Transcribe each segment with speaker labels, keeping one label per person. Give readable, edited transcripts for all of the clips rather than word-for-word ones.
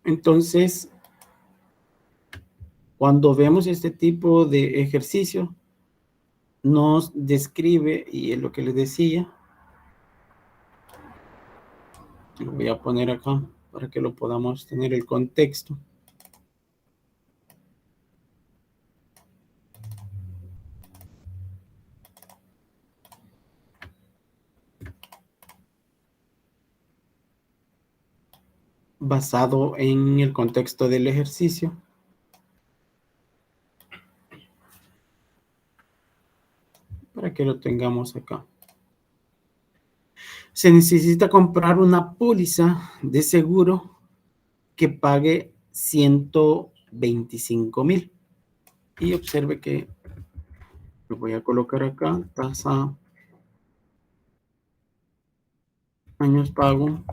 Speaker 1: Entonces, cuando vemos este tipo de ejercicio, nos describe, y es lo que les decía, lo voy a poner acá para que lo podamos tener el contexto. Basado en el contexto del ejercicio. Para que lo tengamos acá. Se necesita comprar una póliza de seguro que pague 125,000. Y observe que lo voy a colocar acá, tasa, años pago,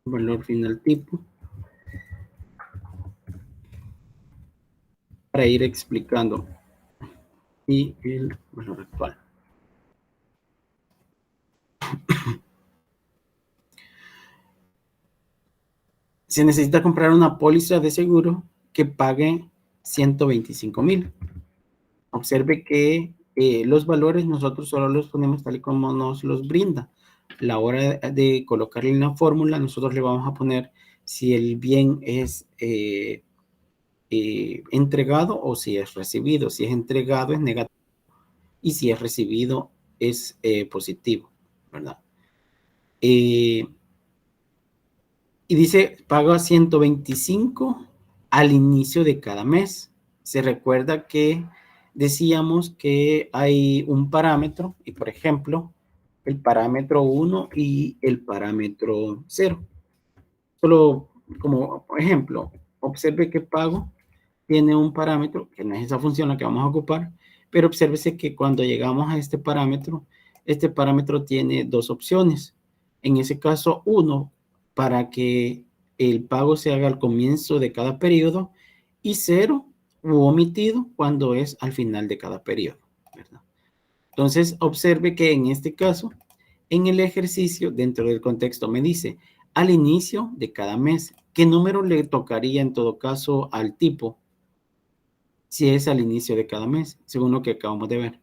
Speaker 1: valor final tipo, para ir explicando, y el valor actual. Se necesita comprar una póliza de seguro que pague 125,000. Observe que los valores nosotros solo los ponemos tal y como nos los brinda. La hora de colocarle en la fórmula, nosotros le vamos a poner si el bien es entregado o si es recibido. Si es entregado es negativo y si es recibido es positivo, ¿verdad? Y dice, paga 125 al inicio de cada mes. Se recuerda que decíamos que hay un parámetro, y por ejemplo, el parámetro 1 y el parámetro 0. Solo como ejemplo, observe que pago tiene un parámetro, que no es esa función la que vamos a ocupar, pero obsérvese que cuando llegamos a este parámetro tiene dos opciones. En ese caso, uno, para que el pago se haga al comienzo de cada periodo, y cero u omitido cuando es al final de cada periodo, ¿verdad? Entonces, observe que en este caso, en el ejercicio, dentro del contexto, me dice, al inicio de cada mes, ¿qué número le tocaría en todo caso al tipo? Si es al inicio de cada mes, según lo que acabamos de ver.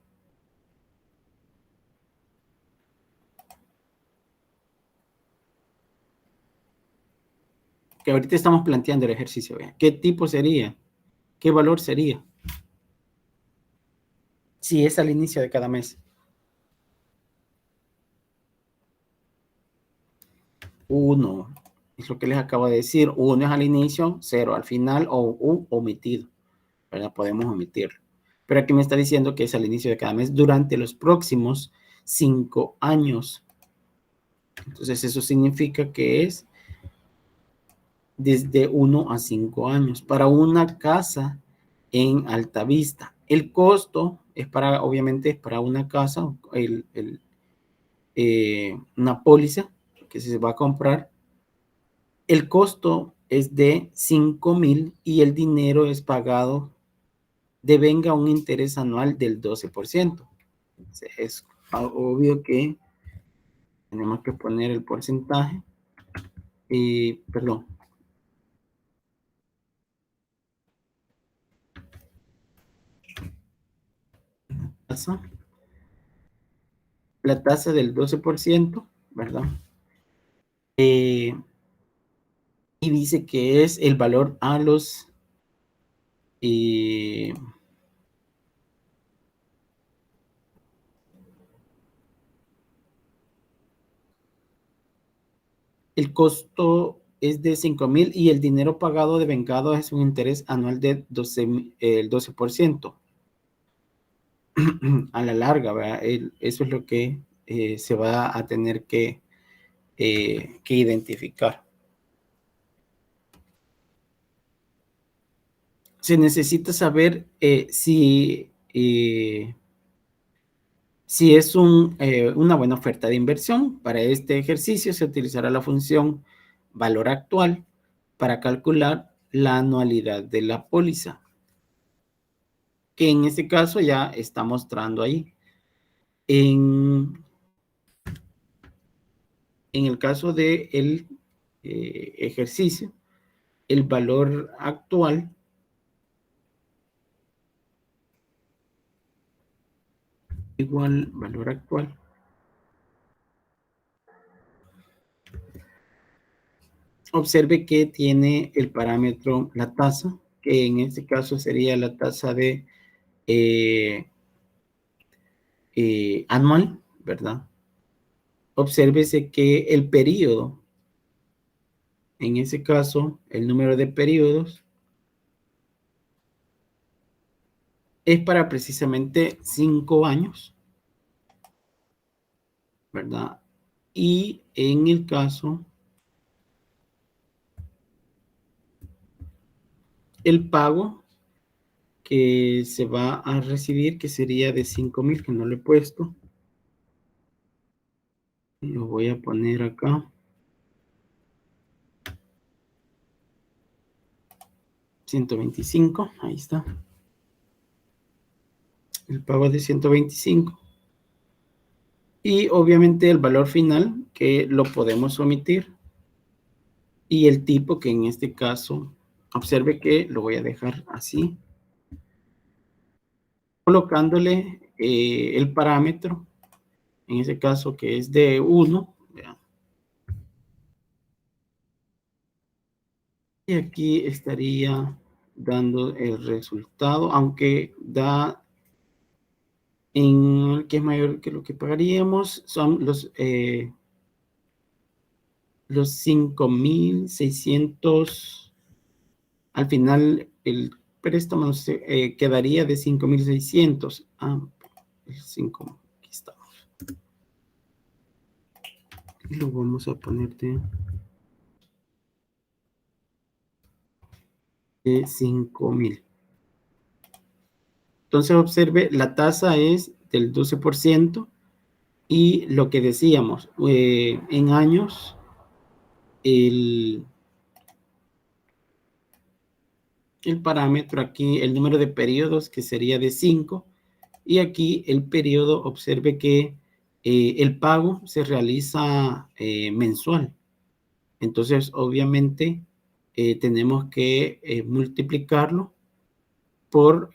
Speaker 1: Que ahorita estamos planteando el ejercicio. ¿Vean? ¿Qué tipo sería? ¿Qué valor sería? Si es al inicio de cada mes. 1. Es lo que les acabo de decir. 1 es al inicio, 0 al final o omitido. ¿Verdad? Podemos omitirlo. Pero aquí me está diciendo que es al inicio de cada mes durante los próximos 5 años. Entonces eso significa que es desde 1 a 5 años para una casa en Altavista. El costo es para, obviamente, es para una casa, una póliza que se va a comprar. El costo es de 5,000 y el dinero es pagado, devenga un interés anual del 12%. Es obvio que tenemos que poner el porcentaje. Perdón. La tasa del 12%, ¿verdad? Y dice que es el valor a los el costo es de 5,000 y el dinero pagado de vengado es un interés anual de el 12%. A la larga, ¿verdad? Eso es lo que se va a tener que identificar. Se necesita saber si es una buena oferta de inversión. Para este ejercicio se utilizará la función valor actual para calcular la anualidad de la póliza, que en este caso ya está mostrando ahí. En el caso del ejercicio, el valor actual igual valor actual. Observe que tiene el parámetro la tasa, que en este caso sería la tasa de anual, ¿verdad? Obsérvese que el periodo, en ese caso, el número de periodos es para precisamente 5 años, ¿verdad? Y en el caso, el pago que se va a recibir, que sería de 5,000, que no lo he puesto, lo voy a poner acá. 125, ahí está. El pago de 125. Y obviamente el valor final, que lo podemos omitir. Y el tipo, que en este caso, observe que lo voy a dejar así. Colocándole el parámetro, en ese caso que es de 1. Y aquí estaría dando el resultado, aunque da en el que es mayor que lo que pagaríamos, son los 5,600. Al final, el préstamo quedaría de 5,600. El 5, aquí está. Y lo vamos a poner de 5,000. Entonces, observe, la tasa es del 12%. Y lo que decíamos, en años, el parámetro aquí, el número de periodos, que sería de 5. Y aquí el periodo, observe que el pago se realiza mensual. Entonces, obviamente, tenemos que multiplicarlo por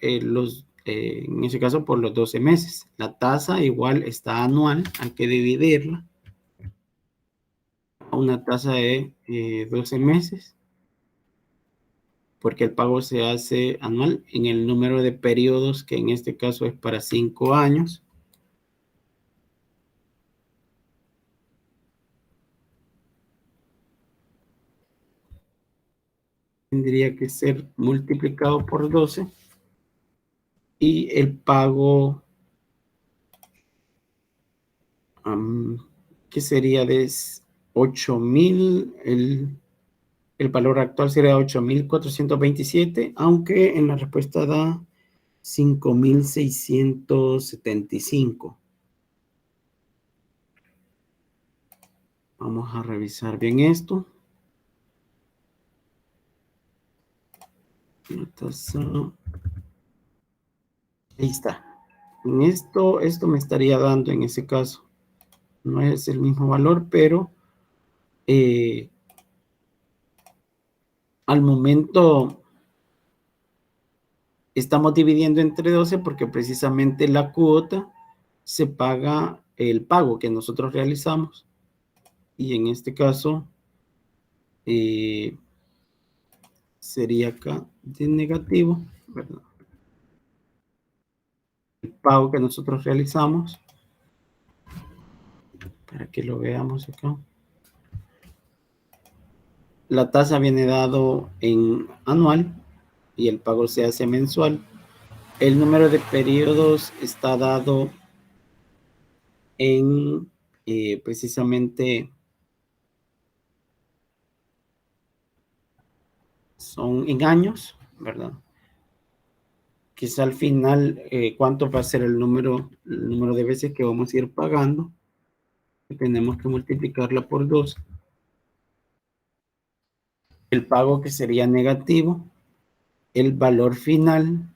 Speaker 1: en ese caso, por los 12 meses. La tasa igual está anual, hay que dividirla a una tasa de 12 meses, porque el pago se hace anual en el número de periodos, que en este caso es para 5 años. Tendría que ser multiplicado por 12 y el pago, que sería de 8,000, el valor actual sería 8,427, aunque en la respuesta da 5,675. Vamos a revisar bien esto. Ahí está. En esto me estaría dando en ese caso. No es el mismo valor, pero al momento estamos dividiendo entre 12 porque precisamente la cuota se paga el pago que nosotros realizamos. Y en este caso sería acá de negativo, ¿verdad? El pago que nosotros realizamos, para que lo veamos acá. La tasa viene dado en anual y el pago se hace mensual. El número de periodos está dado en precisamente son en años, ¿verdad? Quizá al final, ¿cuánto va a ser el número de veces que vamos a ir pagando? Tenemos que multiplicarla por 2. El pago, que sería negativo, el valor final,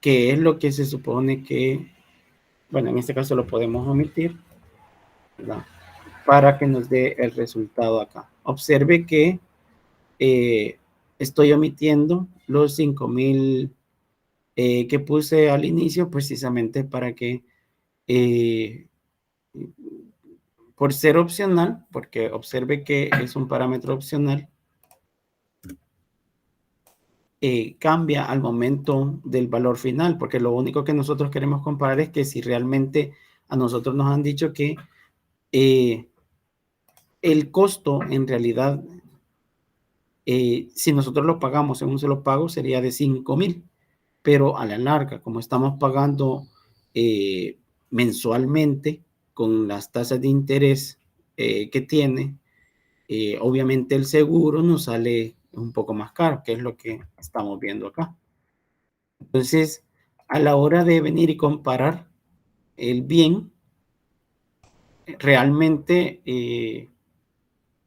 Speaker 1: que es lo que se supone que, bueno, en este caso lo podemos omitir, ¿verdad? para que nos dé el resultado acá. Observe que estoy omitiendo los 5,000 que puse al inicio precisamente para que por ser opcional, porque observe que es un parámetro opcional, cambia al momento del valor final, porque lo único que nosotros queremos comparar es que si realmente a nosotros nos han dicho que el costo en realidad, si nosotros lo pagamos en un solo pago, sería de 5,000, pero a la larga, como estamos pagando mensualmente con las tasas de interés que tiene, obviamente el seguro nos sale un poco más caro, que es lo que estamos viendo acá. Entonces, a la hora de venir y comparar el bien, realmente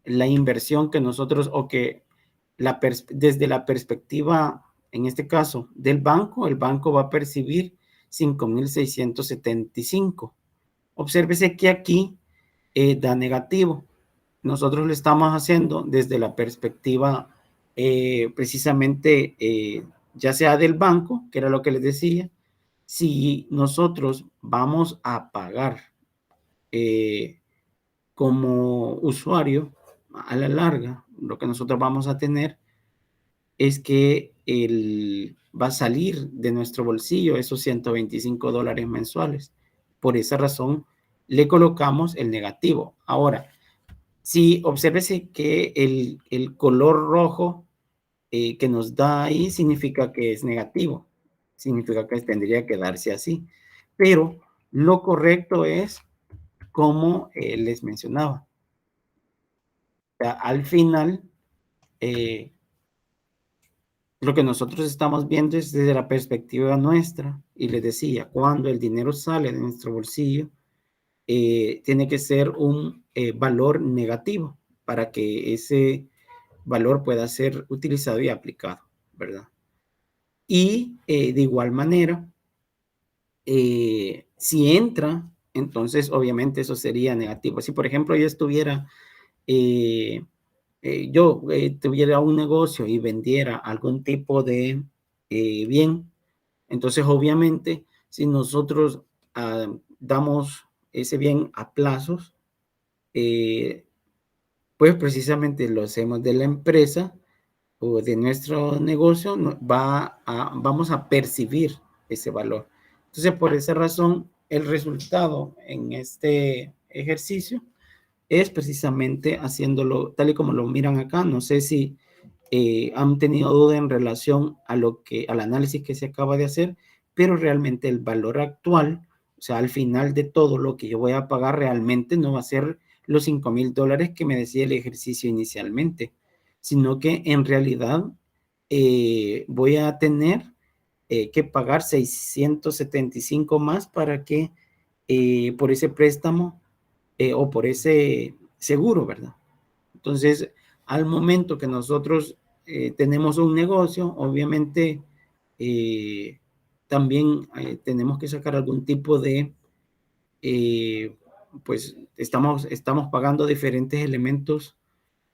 Speaker 1: la inversión que nosotros o que desde la perspectiva, en este caso, del banco, el banco va a percibir 5,675. Obsérvese que aquí da negativo. Nosotros lo estamos haciendo desde la perspectiva precisamente ya sea del banco, que era lo que les decía, si nosotros vamos a pagar como usuario, a la larga, lo que nosotros vamos a tener es que va a salir de nuestro bolsillo esos $125 mensuales. Por esa razón, le colocamos el negativo. Ahora, si obsérvese que el color rojo que nos da ahí significa que es negativo, significa que tendría que darse así. Pero lo correcto es como les mencionaba. O sea, al final, lo que nosotros estamos viendo es desde la perspectiva nuestra, y les decía, cuando el dinero sale de nuestro bolsillo, tiene que ser un valor negativo para que ese valor pueda ser utilizado y aplicado, ¿verdad? Y de igual manera, si entra, entonces obviamente eso sería negativo. Si por ejemplo yo estuviera yo tuviera un negocio y vendiera algún tipo de bien, entonces obviamente si nosotros damos ese bien a plazos, eh, pues precisamente lo hacemos de la empresa o de nuestro negocio, vamos a percibir ese valor. Entonces, por esa razón, el resultado en este ejercicio es precisamente haciéndolo tal y como lo miran acá. No sé si han tenido duda en relación a al análisis que se acaba de hacer, pero realmente el valor actual, o sea, al final de todo lo que yo voy a pagar realmente no va a ser los $5,000 que me decía el ejercicio inicialmente, sino que en realidad voy a tener que pagar 675 más para que por ese préstamo o por ese seguro, ¿verdad? Entonces, al momento que nosotros tenemos un negocio, obviamente también tenemos que sacar algún tipo de, pues estamos pagando diferentes elementos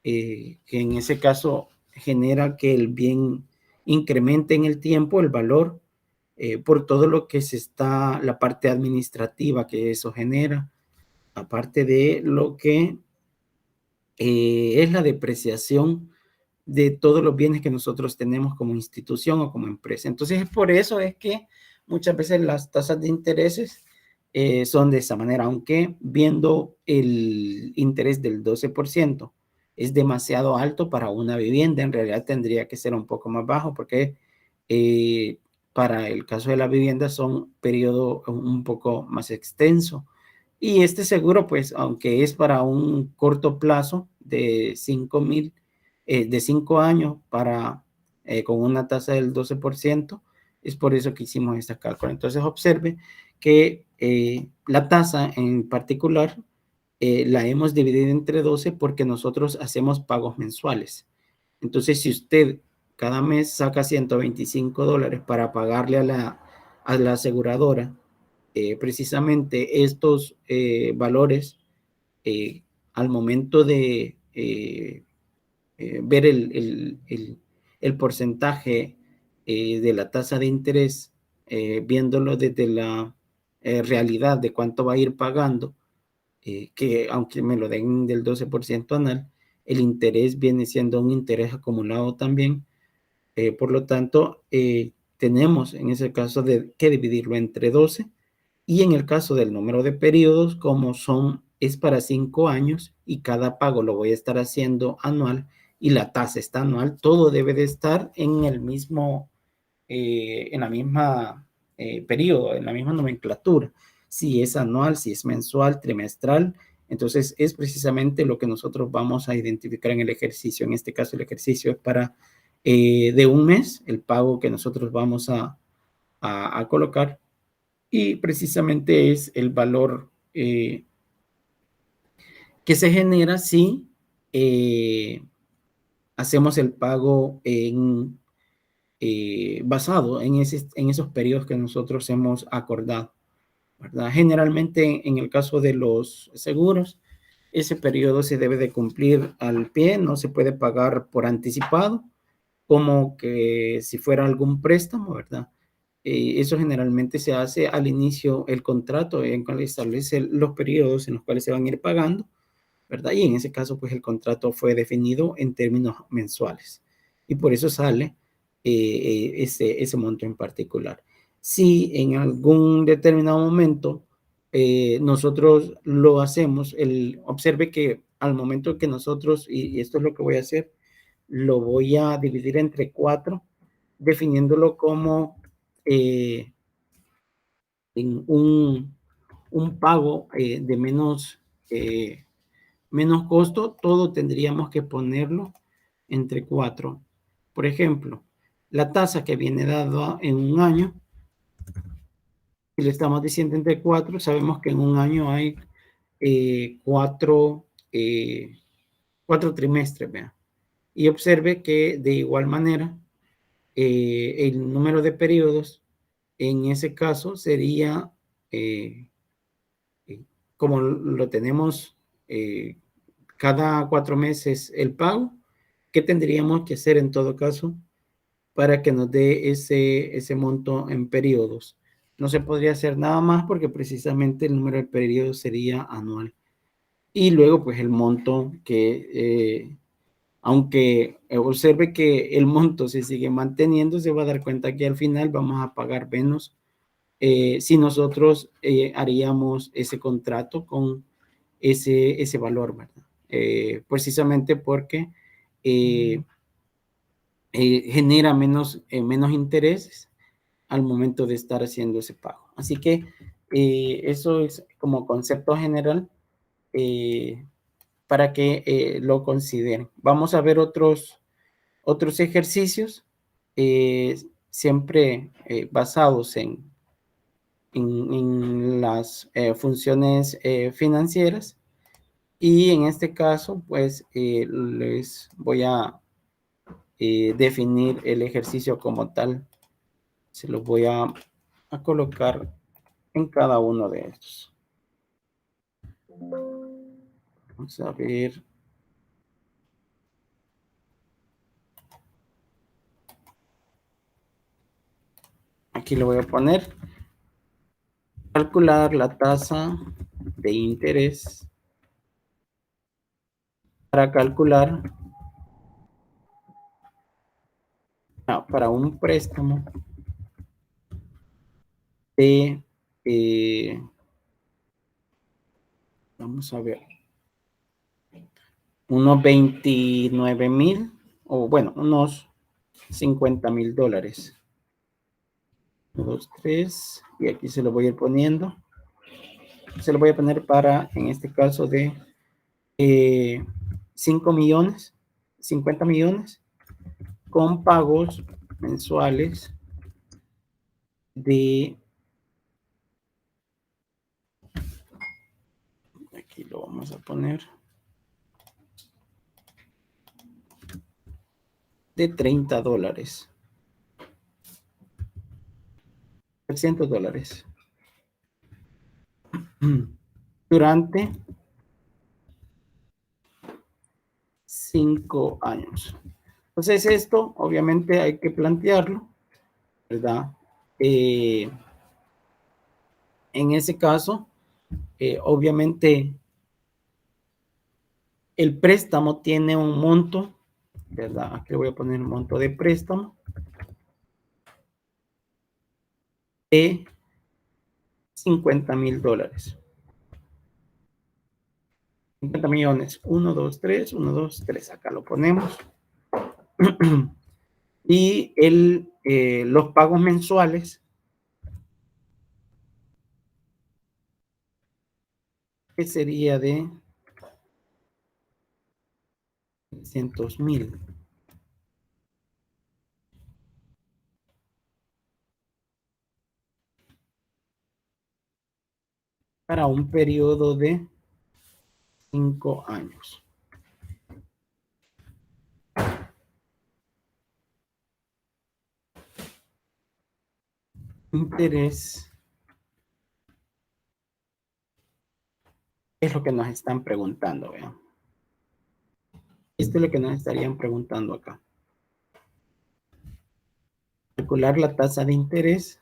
Speaker 1: que en ese caso genera que el bien incremente en el tiempo el valor por todo lo que la parte administrativa que eso genera, aparte de lo que es la depreciación de todos los bienes que nosotros tenemos como institución o como empresa. Entonces, por eso es que muchas veces las tasas de intereses son de esa manera, aunque viendo el interés del 12% es demasiado alto para una vivienda, en realidad tendría que ser un poco más bajo porque para el caso de la vivienda son periodo un poco más extenso. Y este seguro, pues, aunque es para un corto plazo de 5,000, de 5 años con una tasa del 12%, es por eso que hicimos este cálculo. Entonces, observe que la tasa en particular la hemos dividido entre 12 porque nosotros hacemos pagos mensuales. Entonces, si usted cada mes saca $125 para pagarle a la aseguradora, precisamente estos valores al momento de ver el porcentaje de la tasa de interés, viéndolo desde la realidad de cuánto va a ir pagando, que aunque me lo den del 12% anual, el interés viene siendo un interés acumulado también. Por lo tanto, tenemos en ese caso que dividirlo entre 12, y en el caso del número de periodos, como es para 5 años y cada pago lo voy a estar haciendo anual y la tasa está anual, todo debe de estar en el mismo, en la misma periodo, en la misma nomenclatura. Si es anual, si es mensual, trimestral, entonces es precisamente lo que nosotros vamos a identificar en el ejercicio. En este caso, el ejercicio es para de un mes, el pago que nosotros vamos a colocar, y precisamente es el valor que se genera si hacemos el pago basado en esos periodos que nosotros hemos acordado, ¿verdad? Generalmente en el caso de los seguros, ese periodo se debe de cumplir al pie, no se puede pagar por anticipado, como que si fuera algún préstamo, ¿verdad? Eso generalmente se hace al inicio el contrato en cual establece los periodos en los cuales se van a ir pagando, ¿verdad? Y en ese caso, pues el contrato fue definido en términos mensuales y por eso sale ese monto en particular. Si en algún determinado momento nosotros lo hacemos, observe que al momento que nosotros, y esto es lo que voy a hacer, lo voy a dividir entre 4, definiéndolo como en un pago de menos costo, todo tendríamos que ponerlo entre 4. Por ejemplo, la tasa que viene dada en un año, si le estamos diciendo entre 4, sabemos que en un año hay 4 trimestres, vean. Y observe que de igual manera, el número de periodos en ese caso sería, como lo tenemos cada 4 meses el pago, ¿qué tendríamos que hacer en todo caso para que nos dé ese monto en periodos? No se podría hacer nada más porque precisamente el número de periodos sería anual. Y luego, pues el monto aunque observe que el monto se sigue manteniendo, se va a dar cuenta que al final vamos a pagar menos si nosotros haríamos ese contrato con ese valor, ¿verdad? Precisamente porque eh, genera menos intereses al momento de estar haciendo ese pago. Así que eso es como concepto general eh, para que lo consideren. Vamos a ver otros ejercicios, siempre basados en las funciones financieras, y en este caso pues les voy a definir el ejercicio como tal. Se los voy a colocar en cada uno de estos. Vamos a ver. Aquí lo voy a poner. Calcular la tasa de interés para calcular para un préstamo de, vamos a ver, unos 29,000, o bueno, unos $50,000. 2, 3, y aquí se lo voy a ir poniendo. Se lo voy a poner para, en este caso, de 5 millones, 50 millones, con pagos mensuales de, aquí lo vamos a poner, de $30. $300 durante 5 años. Entonces esto obviamente hay que plantearlo, ¿verdad? En ese caso, obviamente el préstamo tiene un monto, ¿verdad? Aquí le voy a poner un monto de préstamo de $50,000. 50 millones, 1, 2, 3, 1, 2, 3, acá lo ponemos. Y los pagos mensuales, que sería de 300,000. Para un periodo de 5 años. Interés es lo que nos están preguntando, vean. Esto es lo que nos estarían preguntando acá. Calcular la tasa de interés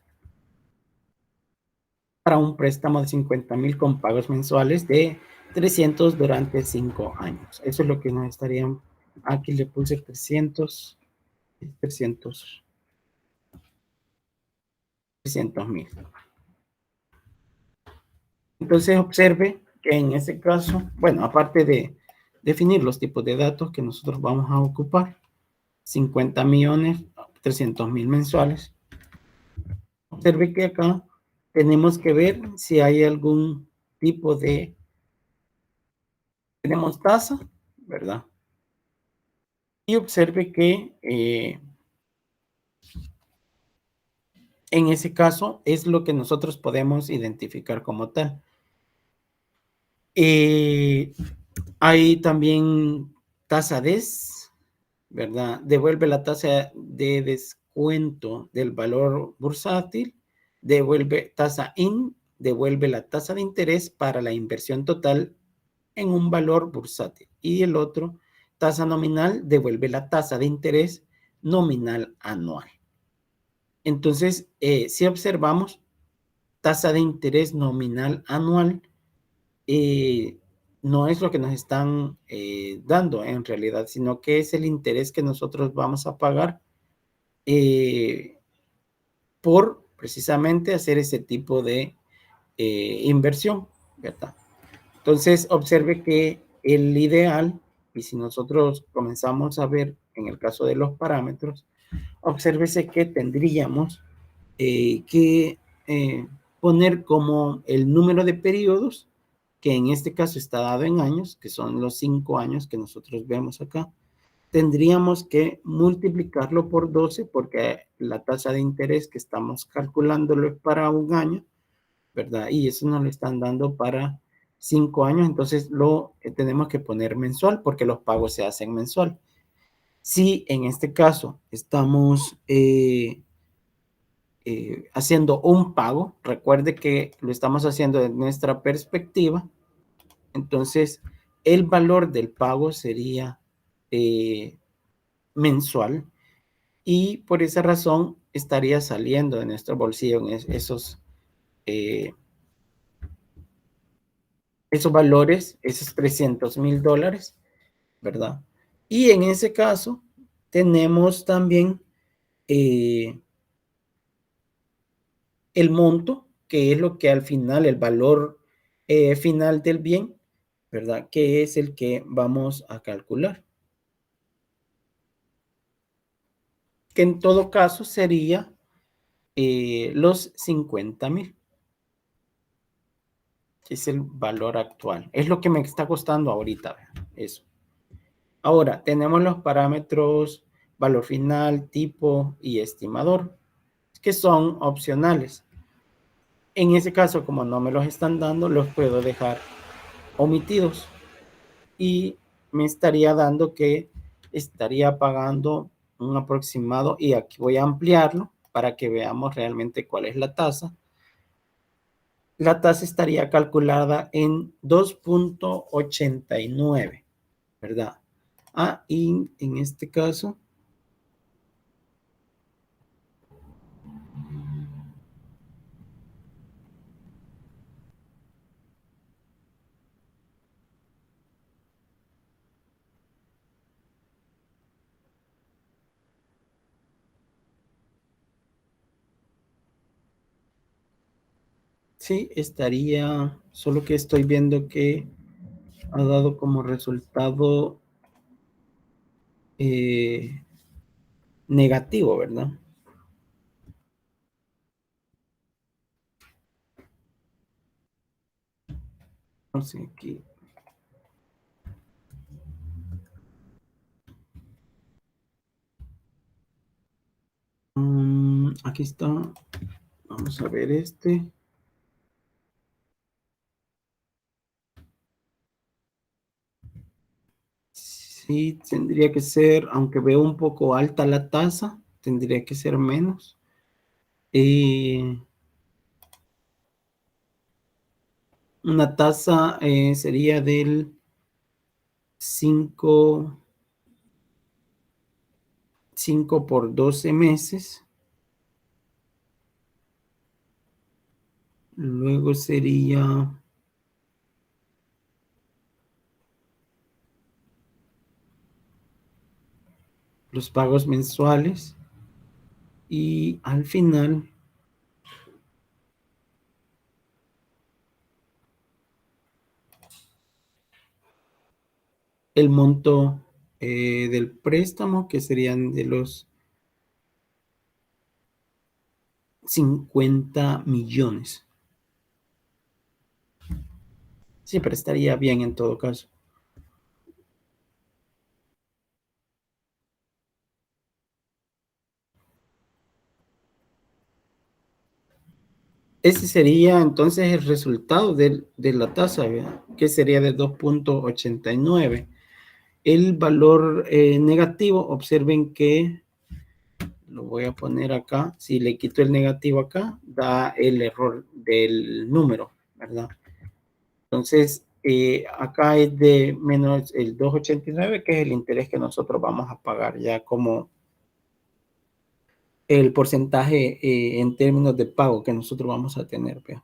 Speaker 1: para un préstamo de 50,000 con pagos mensuales de 300 durante 5 años. Eso es lo que nos estarían. Aquí le puse 300 mil. Entonces observe que en ese caso, bueno, aparte de definir los tipos de datos que nosotros vamos a ocupar, 50 millones, 300,000 mensuales. Observe que acá tenemos que ver si hay algún tipo de, tenemos tasa, ¿verdad? Y observe que en ese caso es lo que nosotros podemos identificar como tal. Hay también tasa DES, ¿verdad? Devuelve la tasa de descuento del valor bursátil, devuelve tasa IN, devuelve la tasa de interés para la inversión total en un valor bursátil. Y el otro, tasa nominal, devuelve la tasa de interés nominal anual. Entonces, si observamos, tasa de interés nominal anual, no es lo que nos están dando en realidad, sino que es el interés que nosotros vamos a pagar por precisamente hacer ese tipo de inversión, ¿verdad? Entonces, observe que el ideal, y si nosotros comenzamos a ver en el caso de los parámetros, obsérvese que tendríamos que poner como el número de periodos, que en este caso está dado en años, que son los 5 años que nosotros vemos acá, tendríamos que multiplicarlo por 12 porque la tasa de interés que estamos calculándolo es para un año, ¿verdad? Y eso nos lo están dando para 5 años, entonces lo tenemos que poner mensual porque los pagos se hacen mensual. Si en este caso estamos haciendo un pago, recuerde que lo estamos haciendo de nuestra perspectiva, entonces el valor del pago sería mensual y por esa razón estaría saliendo de nuestro bolsillo en esos valores, esos $300,000, ¿verdad? Y en ese caso tenemos también el monto, que es lo que al final, el valor final del bien, ¿verdad? Que es el que vamos a calcular. Que en todo caso sería los 50,000, que es el valor actual. Es lo que me está costando ahorita, eso. Ahora, tenemos los parámetros valor final, tipo y estimador, que son opcionales. En ese caso, como no me los están dando, los puedo dejar omitidos. Y me estaría dando que estaría pagando un aproximado, y aquí voy a ampliarlo para que veamos realmente cuál es la tasa. La tasa estaría calculada en 2.89, ¿verdad? y en este caso, sí, estaría, solo que estoy viendo que ha dado como resultado eh, negativo, ¿verdad? No sé, aquí, aquí está, vamos a ver este. Sí, tendría que ser, aunque veo un poco alta la tasa, tendría que ser menos. Eh, una tasa sería del 5 por 12 meses. Luego sería los pagos mensuales. Y al final, el monto del préstamo, que serían de los 50 millones. Sí, pero estaría bien en todo caso. Ese sería entonces el resultado de la tasa, ¿verdad? Que sería de 2,89. El valor negativo, observen que lo voy a poner acá. Si le quito el negativo acá, da el error del número, ¿verdad? Entonces, acá es de menos el 2,89, que es el interés que nosotros vamos a pagar ya como el porcentaje en términos de pago que nosotros vamos a tener, ¿ve?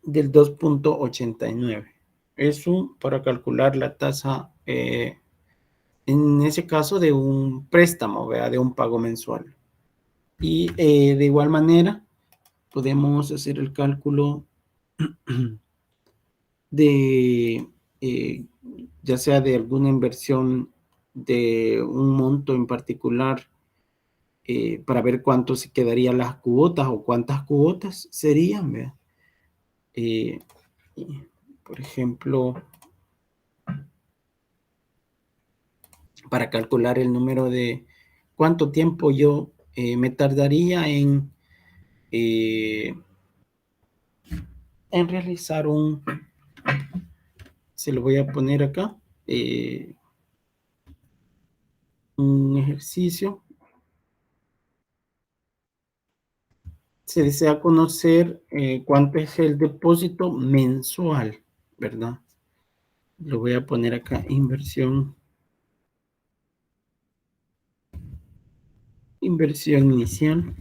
Speaker 1: Del 2,89. Eso para calcular la tasa, en ese caso, de un préstamo, ¿vea? De un pago mensual. Y de igual manera, podemos hacer el cálculo de, eh, ya sea de alguna inversión de un monto en particular, para ver cuánto se quedarían las cuotas o cuántas cuotas serían, ¿vea? Eh, por ejemplo, para calcular el número de cuánto tiempo yo me tardaría eh, en realizar se lo voy a poner acá, eh, un ejercicio. Se desea conocer cuánto es el depósito mensual, ¿verdad? Lo voy a poner acá, inversión inicial,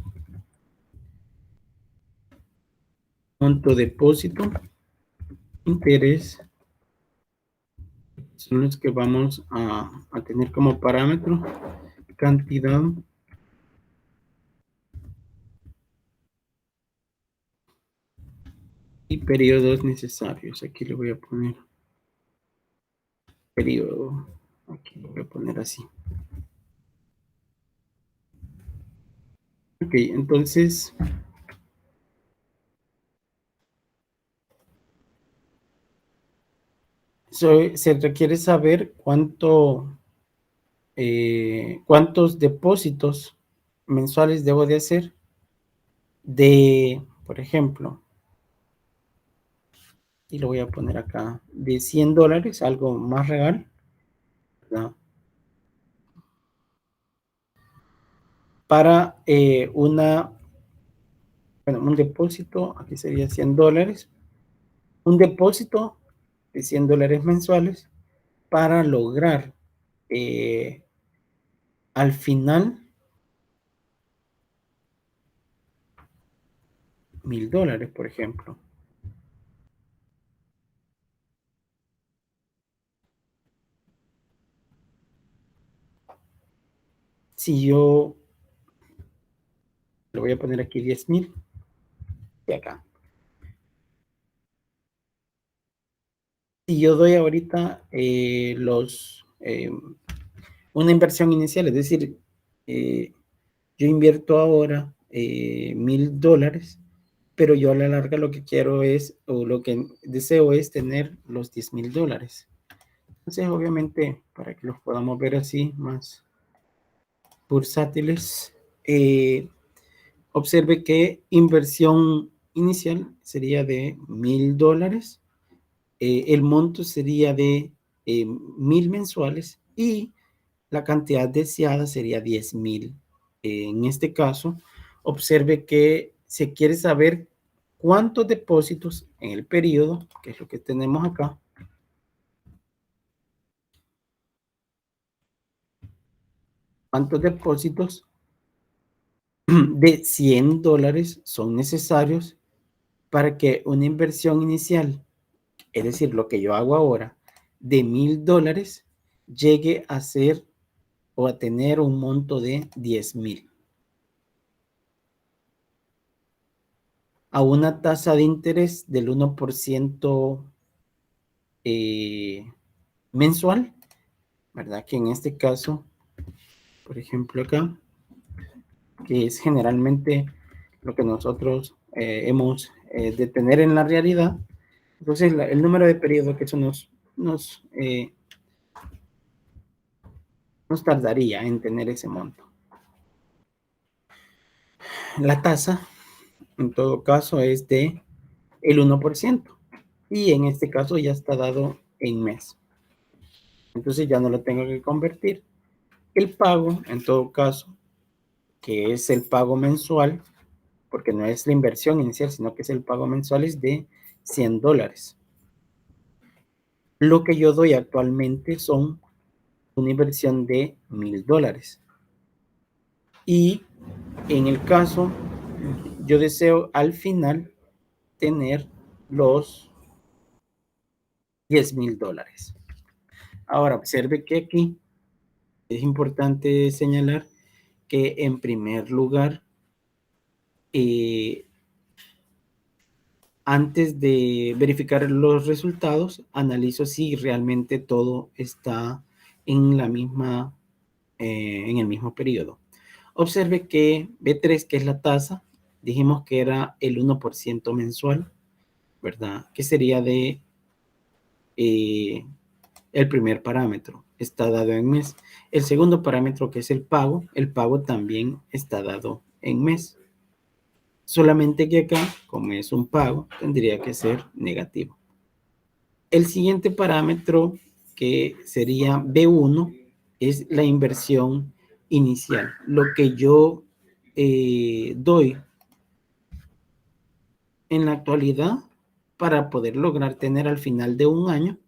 Speaker 1: monto depósito, interés, son los que vamos a tener como parámetro, cantidad y periodos necesarios. Aquí le voy a poner periodo, aquí lo voy a poner así. Ok, entonces se requiere saber cuántos depósitos mensuales debo de hacer de, por ejemplo, y lo voy a poner acá, de $100, algo más real, ¿verdad? Para bueno, un depósito, aquí sería $100, un depósito de $100 mensuales para lograr al final $1,000, por ejemplo. Si yo le voy a poner aquí 10,000 y acá. Si yo doy ahorita una inversión inicial, es decir, yo invierto ahora $1,000, pero yo a la larga lo que quiero es, o lo que deseo es tener los $10,000. Entonces, obviamente, para que los podamos ver así, más bursátiles, observe que inversión inicial sería de $1,000, el monto sería de 1,000 mensuales y la cantidad deseada sería 10,000. En este caso, observe que se quiere saber cuántos depósitos en el periodo, que es lo que tenemos acá, cuántos depósitos de $100 son necesarios para que una inversión inicial, es decir, lo que yo hago ahora, de $1,000 llegue a ser o a tener un monto de 10,000 a una tasa de interés del 1% mensual, ¿verdad? Que en este caso, por ejemplo acá, que es generalmente lo que nosotros hemos de tener en la realidad. Entonces, el número de periodo que eso nos tardaría en tener ese monto. La tasa, en todo caso, es de el 1%. Y en este caso ya está dado en mes. Entonces ya no lo tengo que convertir. El pago, en todo caso, que es el pago mensual, porque no es la inversión inicial, sino que es el pago mensual, es de $100. Lo que yo doy actualmente son una inversión de $1,000. Y en el caso, yo deseo al final tener los $10,000. Ahora, observe que aquí es importante señalar que en primer lugar, antes de verificar los resultados, analizo si realmente todo está en la misma, en el mismo periodo. Observe que B3, que es la tasa, dijimos que era el 1% mensual, ¿verdad? Que sería de el primer parámetro, está dado en mes. El segundo parámetro, que es el pago también está dado en mes. Solamente que acá, como es un pago, tendría que ser negativo. El siguiente parámetro, que sería B1, es la inversión inicial. Lo que yo doy en la actualidad para poder lograr tener al final de un año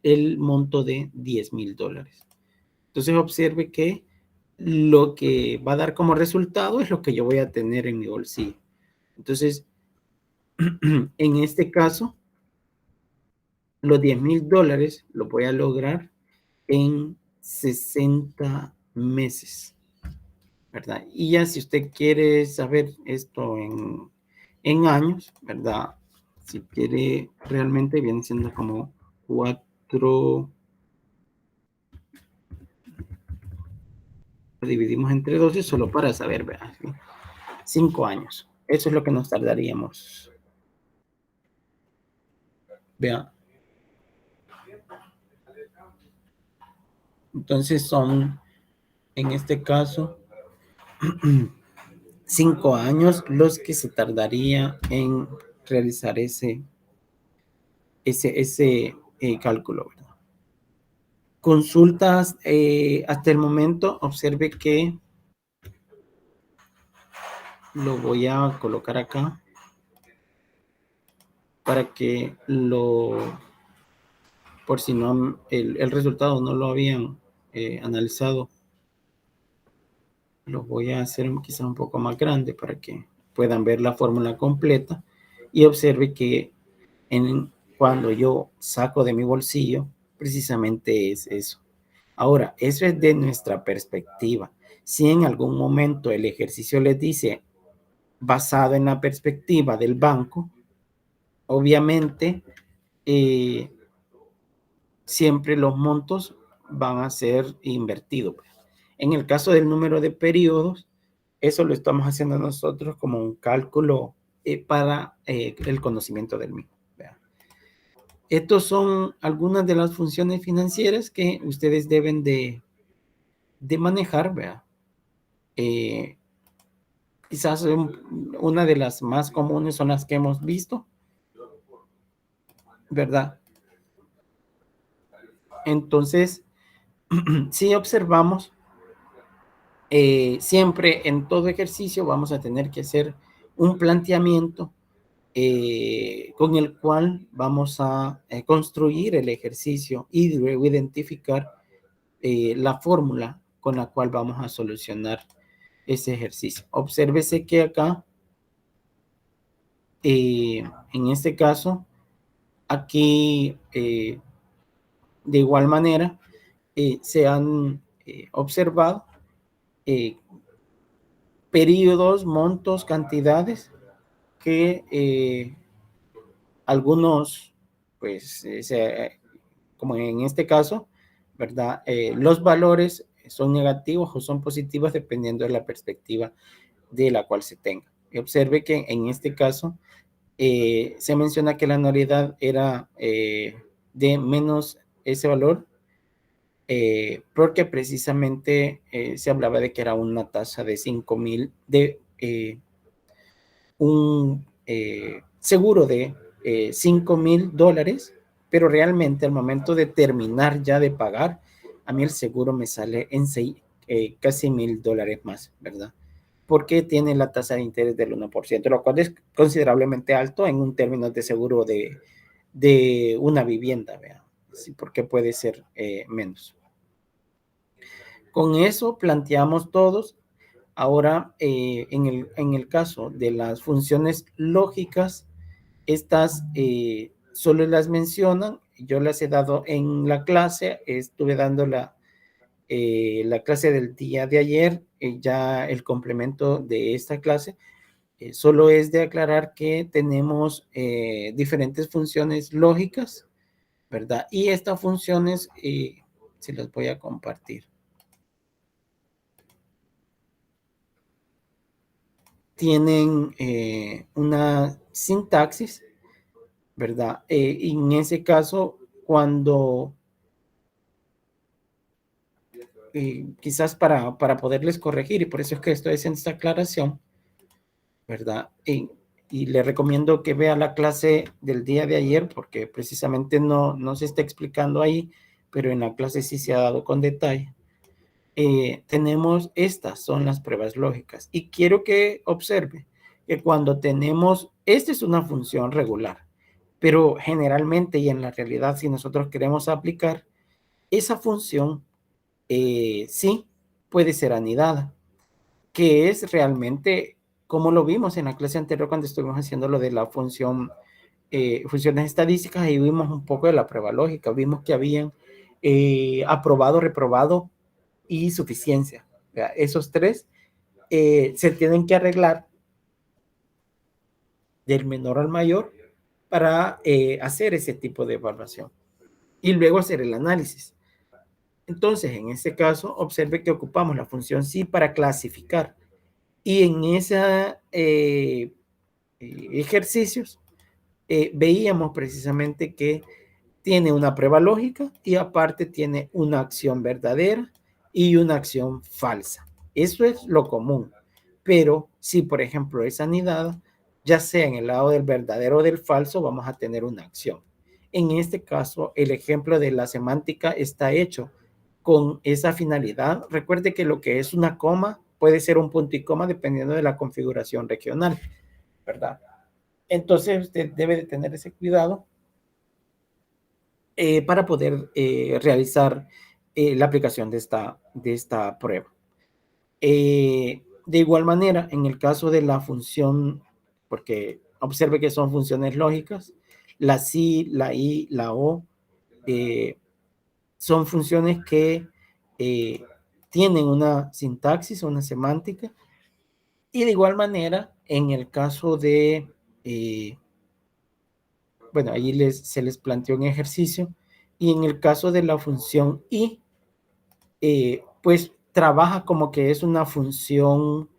Speaker 1: el monto de $10,000. Entonces observe que lo que va a dar como resultado es lo que yo voy a tener en mi bolsillo. Entonces, en este caso, los $10,000 lo voy a lograr en 60 meses, ¿verdad? Y ya si usted quiere saber esto en años, ¿verdad? Si quiere, realmente viene siendo como 4, lo dividimos entre 12 solo para saber, ¿verdad? 5 años. Eso es lo que nos tardaríamos. Vea. Entonces son, en este caso, 5 años los que se tardaría en realizar ese cálculo, ¿verdad? Consultas hasta el momento, observe que lo voy a colocar acá para que lo por si no el resultado no lo habían analizado, lo voy a hacer quizá un poco más grande para que puedan ver la fórmula completa y observe que cuando yo saco de mi bolsillo, precisamente es eso. Ahora, eso es de nuestra perspectiva. Si en algún momento el ejercicio les dice basado en la perspectiva del banco, obviamente siempre los montos van a ser invertidos. En el caso del número de periodos, eso lo estamos haciendo nosotros como un cálculo para el conocimiento del mismo. Estos son algunas de las funciones financieras que ustedes deben de manejar, ¿verdad? Quizás una de las más comunes son las que hemos visto, ¿verdad? Entonces, si observamos, siempre en todo ejercicio vamos a tener que hacer un planteamiento con el cual vamos a construir el ejercicio y luego identificar la fórmula con la cual vamos a solucionar ese ejercicio. Obsérvese que acá, en este caso, aquí de igual manera se han observado periodos, montos, cantidades que algunos, pues, como en este caso, ¿verdad? Los valores son negativos o son positivos dependiendo de la perspectiva de la cual se tenga. Y observe que en este caso se menciona que la anualidad era de menos ese valor porque precisamente se hablaba de que era una tasa de 5,000, de un seguro de $5,000, pero realmente al momento de terminar ya de pagar, a mí el seguro me sale en casi $1,000 más, ¿verdad? Porque tiene la tasa de interés del 1%, lo cual es considerablemente alto en un término de seguro de una vivienda, ¿verdad? Sí, porque puede ser menos. Con eso planteamos todos. Ahora, en el caso de las funciones lógicas, estas solo las mencionan, yo las he dado en la clase, estuve dando la clase del día de ayer, ya el complemento de esta clase, solo es de aclarar que tenemos diferentes funciones lógicas, ¿verdad? Y estas funciones se las voy a compartir. Tienen una sintaxis, ¿verdad? En ese caso, cuando quizás para poderles corregir, y por eso es que estoy haciendo esta aclaración, ¿verdad? Y le recomiendo que vea la clase del día de ayer, porque precisamente no se está explicando ahí, pero en la clase sí se ha dado con detalle. Tenemos estas, son las pruebas lógicas. Y quiero que observe que cuando tenemos, esta es una función regular, pero generalmente y en la realidad, si nosotros queremos aplicar esa función, sí puede ser anidada, que es realmente como lo vimos en la clase anterior cuando estuvimos haciendo lo de la función, funciones estadísticas, y vimos un poco de la prueba lógica, vimos que habían aprobado, reprobado y suficiencia. Esos tres se tienen que arreglar del menor al mayor para hacer ese tipo de evaluación y luego hacer el análisis. Entonces, en este caso, observe que ocupamos la función sí para clasificar y en ese ejercicios veíamos precisamente que tiene una prueba lógica y aparte tiene una acción verdadera y una acción falsa. Eso es lo común. Pero si, por ejemplo, es anidada, ya sea en el lado del verdadero o del falso, vamos a tener una acción. En este caso, el ejemplo de la semántica está hecho con esa finalidad. Recuerde que lo que es una coma puede ser un punto y coma dependiendo de la configuración regional, ¿verdad? Entonces, usted debe de tener ese cuidado para poder realizar la aplicación de esta prueba. De igual manera, en el caso de la función, porque observe que son funciones lógicas, la si, la i, la o, son funciones que tienen una sintaxis, una semántica, y de igual manera, en el caso de, bueno, ahí se les planteó un ejercicio, y en el caso de la función i, pues trabaja como que es una función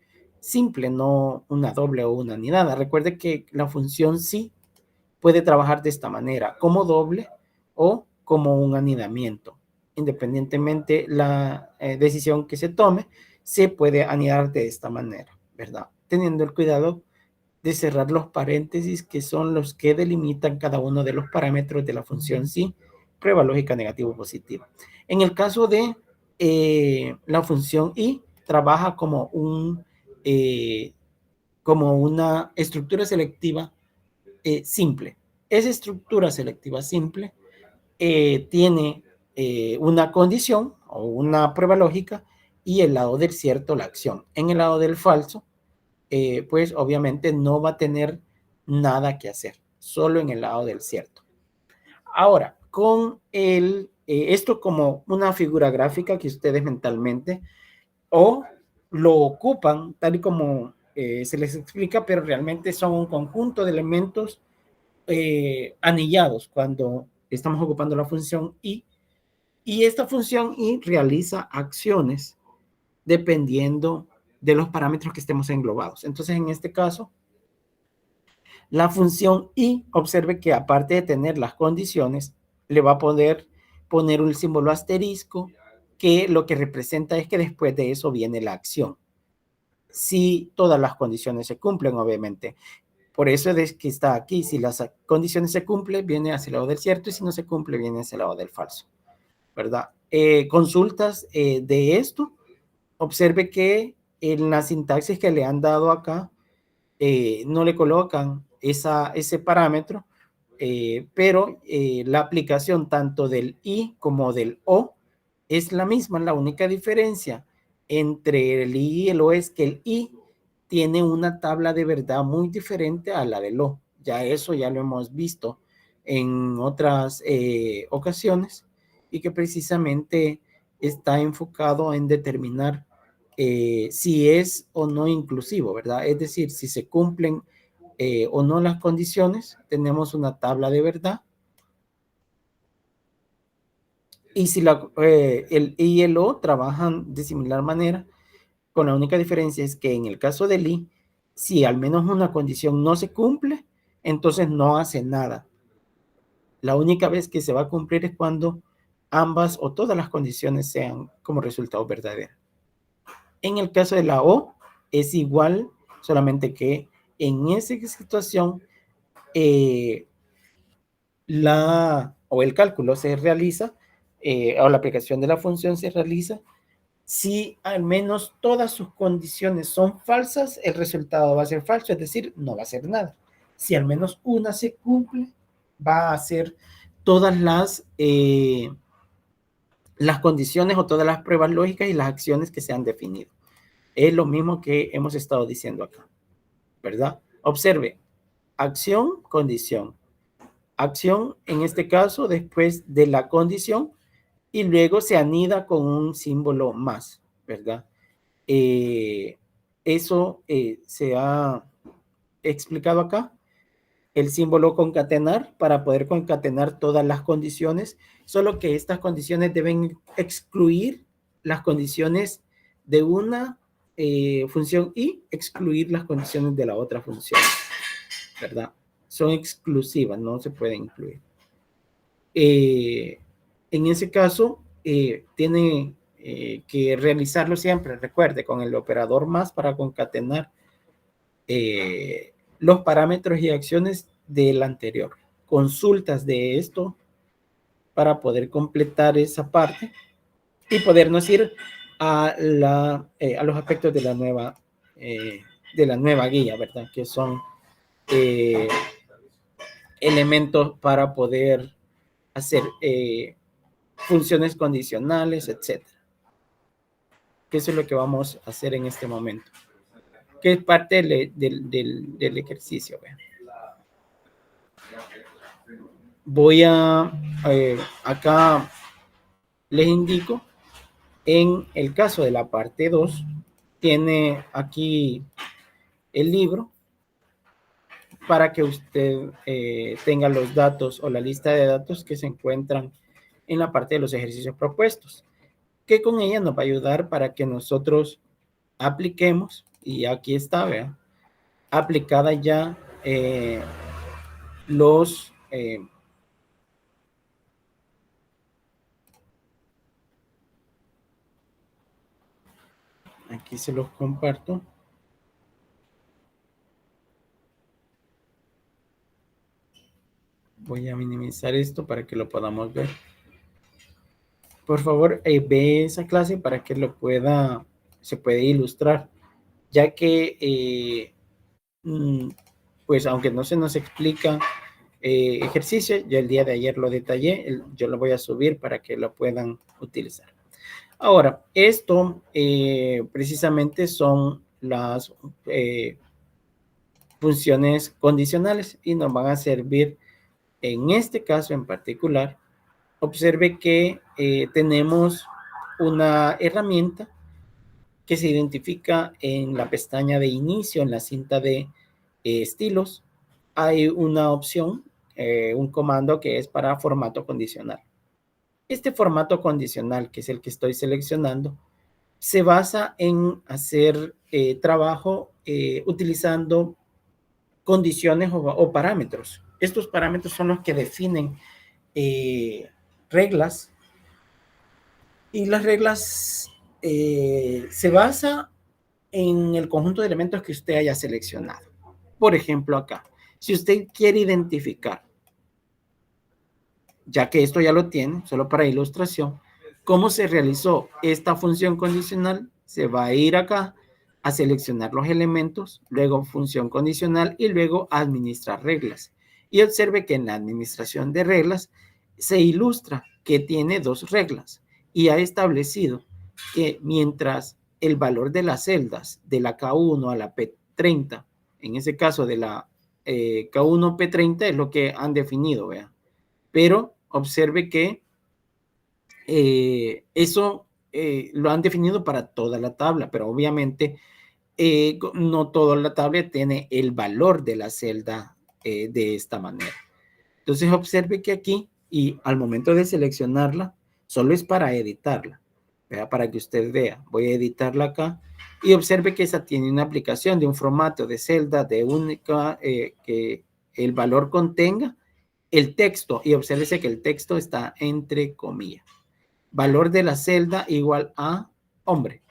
Speaker 1: simple, no una doble o una ni nada. Recuerde que la función sí puede trabajar de esta manera, como doble o como un anidamiento. Independientemente la decisión que se tome, se puede anidar de esta manera, ¿verdad? Teniendo el cuidado de cerrar los paréntesis que son los que delimitan cada uno de los parámetros de la función sí, prueba lógica negativo o positivo. En el caso de la función y, trabaja como una estructura selectiva simple. Esa estructura selectiva simple tiene una condición o una prueba lógica y el lado del cierto la acción. En el lado del falso, pues obviamente no va a tener nada que hacer, solo en el lado del cierto. Ahora, con esto como una figura gráfica que ustedes mentalmente o lo ocupan tal y como se les explica, pero realmente son un conjunto de elementos anillados cuando estamos ocupando la función y esta función y realiza acciones dependiendo de los parámetros que estemos englobados. Entonces, en este caso, la función y, observe que aparte de tener las condiciones, le va a poder poner un símbolo asterisco que lo que representa es que después de eso viene la acción. Si todas las condiciones se cumplen, obviamente. Por eso es que está aquí. Si las condiciones se cumplen, viene hacia el lado del cierto, y si no se cumple, viene hacia el lado del falso, ¿verdad? Consultas de esto. Observe que en la sintaxis que le han dado acá, no le colocan ese parámetro, pero la aplicación tanto del i como del o es la misma. La única diferencia entre el i y el o es que el i tiene una tabla de verdad muy diferente a la del o. Ya eso ya lo hemos visto en otras ocasiones, y que precisamente está enfocado en determinar si es o no inclusivo, ¿verdad? Es decir, si se cumplen o no las condiciones, tenemos una tabla de verdad. Y si el I y el O trabajan de similar manera, con la única diferencia es que en el caso del I, si al menos una condición no se cumple, entonces no hace nada. La única vez que se va a cumplir es cuando ambas o todas las condiciones sean como resultado verdadero. En el caso de la O es igual, solamente que en esa situación el cálculo se realiza o la aplicación de la función se realiza si al menos todas sus condiciones son falsas. El resultado va a ser falso, es decir, no va a ser nada. Si al menos una se cumple, va a hacer todas las condiciones o todas las pruebas lógicas y las acciones que se han definido. Es lo mismo que hemos estado diciendo acá, ¿verdad? Observe, acción, condición. Acción, en este caso, después de la condición, y luego se anida con un símbolo más, ¿verdad? Eso se ha explicado acá. El símbolo concatenar para poder concatenar todas las condiciones, solo que estas condiciones deben excluir las condiciones de una función y excluir las condiciones de la otra función, ¿verdad? Son exclusivas, no se pueden incluir. En ese caso, tiene que realizarlo siempre, recuerde, con el operador más para concatenar los parámetros y acciones del anterior. Consultas de esto para poder completar esa parte y podernos ir a los aspectos de la nueva guía, ¿verdad? Que son elementos para poder hacer funciones condicionales, etc. Que eso es lo que vamos a hacer en este momento, que es parte del ejercicio. Vean. Voy a, acá les indico, en el caso de la parte 2, tiene aquí el libro para que usted tenga los datos o la lista de datos que se encuentran en la parte de los ejercicios propuestos, que con ella nos va a ayudar para que nosotros apliquemos, y aquí está, vean, aplicada ya los... aquí se los comparto. Voy a minimizar esto para que lo podamos ver. Por favor, ve esa clase para que se puede ilustrar, ya que, pues aunque no se nos explica ejercicio, yo el día de ayer lo detallé, yo lo voy a subir para que lo puedan utilizar. Ahora, esto precisamente son las funciones condicionales y nos van a servir en este caso en particular. Observe que tenemos una herramienta que se identifica en la pestaña de inicio, en la cinta de estilos. Hay una opción, un comando que es para formato condicional. Este formato condicional, que es el que estoy seleccionando, se basa en hacer trabajo utilizando condiciones o parámetros. Estos parámetros son los que definen reglas, y las reglas se basa en el conjunto de elementos que usted haya seleccionado. Por ejemplo, acá, si usted quiere identificar, ya que esto ya lo tiene, solo para ilustración, cómo se realizó esta función condicional, se va a ir acá a seleccionar los elementos, luego función condicional y luego administrar reglas. Y observe que en la administración de reglas se ilustra que tiene dos reglas y ha establecido que mientras el valor de las celdas de la K1 a la P30, en ese caso de la K1 P30 es lo que han definido, vean. Pero observe que eso lo han definido para toda la tabla, pero obviamente no toda la tabla tiene el valor de la celda de esta manera. Entonces observe que aquí, y al momento de seleccionarla, solo es para editarla, ¿verdad? Para que usted vea. Voy a editarla acá y observe que esa tiene una aplicación de un formato de celda de única, que el valor contenga el texto, y obsérvese que el texto está entre comillas. Valor de la celda igual a hombre.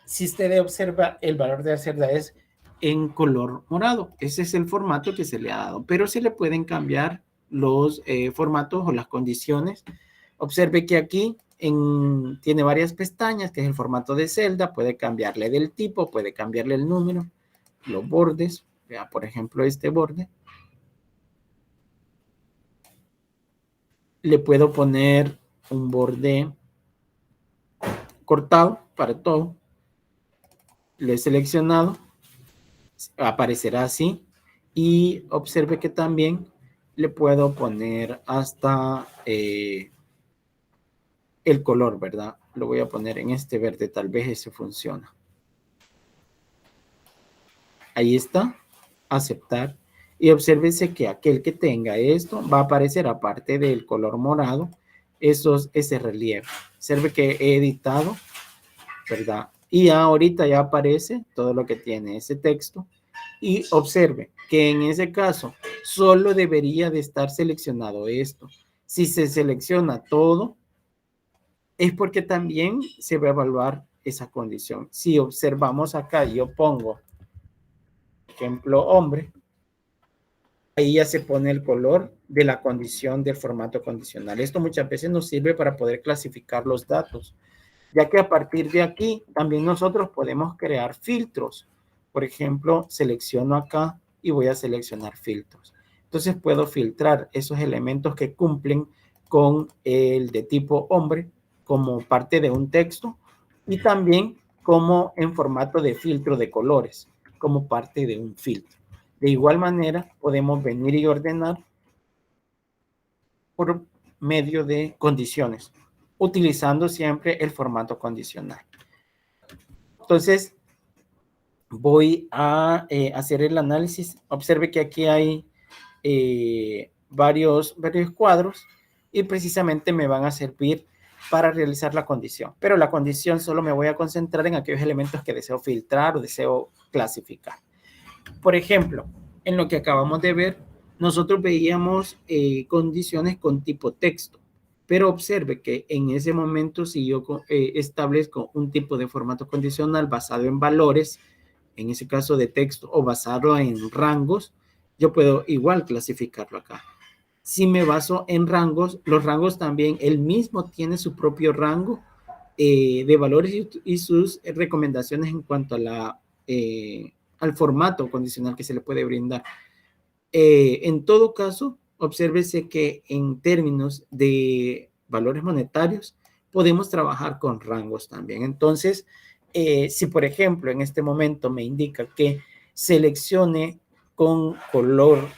Speaker 1: Si usted observa, el valor de la celda es en color morado. Ese es el formato que se le ha dado, pero se le pueden cambiar los formatos o las condiciones. Observe que aquí tiene varias pestañas, que es el formato de celda. Puede cambiarle del tipo, puede cambiarle el número, los bordes. Vea, por ejemplo, este borde. Le puedo poner un borde cortado para todo. Lo he seleccionado, aparecerá así, y observe que también le puedo poner hasta el color, ¿verdad? Lo voy a poner en este verde, tal vez eso funciona. Ahí está, aceptar, y obsérvese que aquel que tenga esto va a aparecer aparte del color morado, ese relieve. Observe que he editado, ¿verdad? Y ahorita ya aparece todo lo que tiene ese texto. Y observe que en ese caso solo debería de estar seleccionado esto. Si se selecciona todo, es porque también se va a evaluar esa condición. Si observamos acá, yo pongo, ejemplo, hombre, ahí ya se pone el color de la condición del formato condicional. Esto muchas veces nos sirve para poder clasificar los datos, ya que a partir de aquí también nosotros podemos crear filtros. Por ejemplo, selecciono acá y voy a seleccionar filtros. Entonces puedo filtrar esos elementos que cumplen con el de tipo hombre como parte de un texto y también como en formato de filtro de colores, como parte de un filtro. De igual manera, podemos venir y ordenar por medio de condiciones, utilizando siempre el formato condicional. Entonces, voy a hacer el análisis. Observe que aquí hay varios cuadros y precisamente me van a servir para realizar la condición. Pero la condición solo me voy a concentrar en aquellos elementos que deseo filtrar o deseo clasificar. Por ejemplo, en lo que acabamos de ver, nosotros veíamos condiciones con tipo texto, pero observe que en ese momento si yo establezco un tipo de formato condicional basado en valores, en ese caso de texto, o basado en rangos, yo puedo igual clasificarlo acá. Si me baso en rangos, los rangos también, él mismo tiene su propio rango de valores y sus recomendaciones en cuanto a al formato condicional que se le puede brindar. En todo caso, obsérvese que en términos de valores monetarios, podemos trabajar con rangos también. Entonces, si por ejemplo en este momento me indica que seleccione con color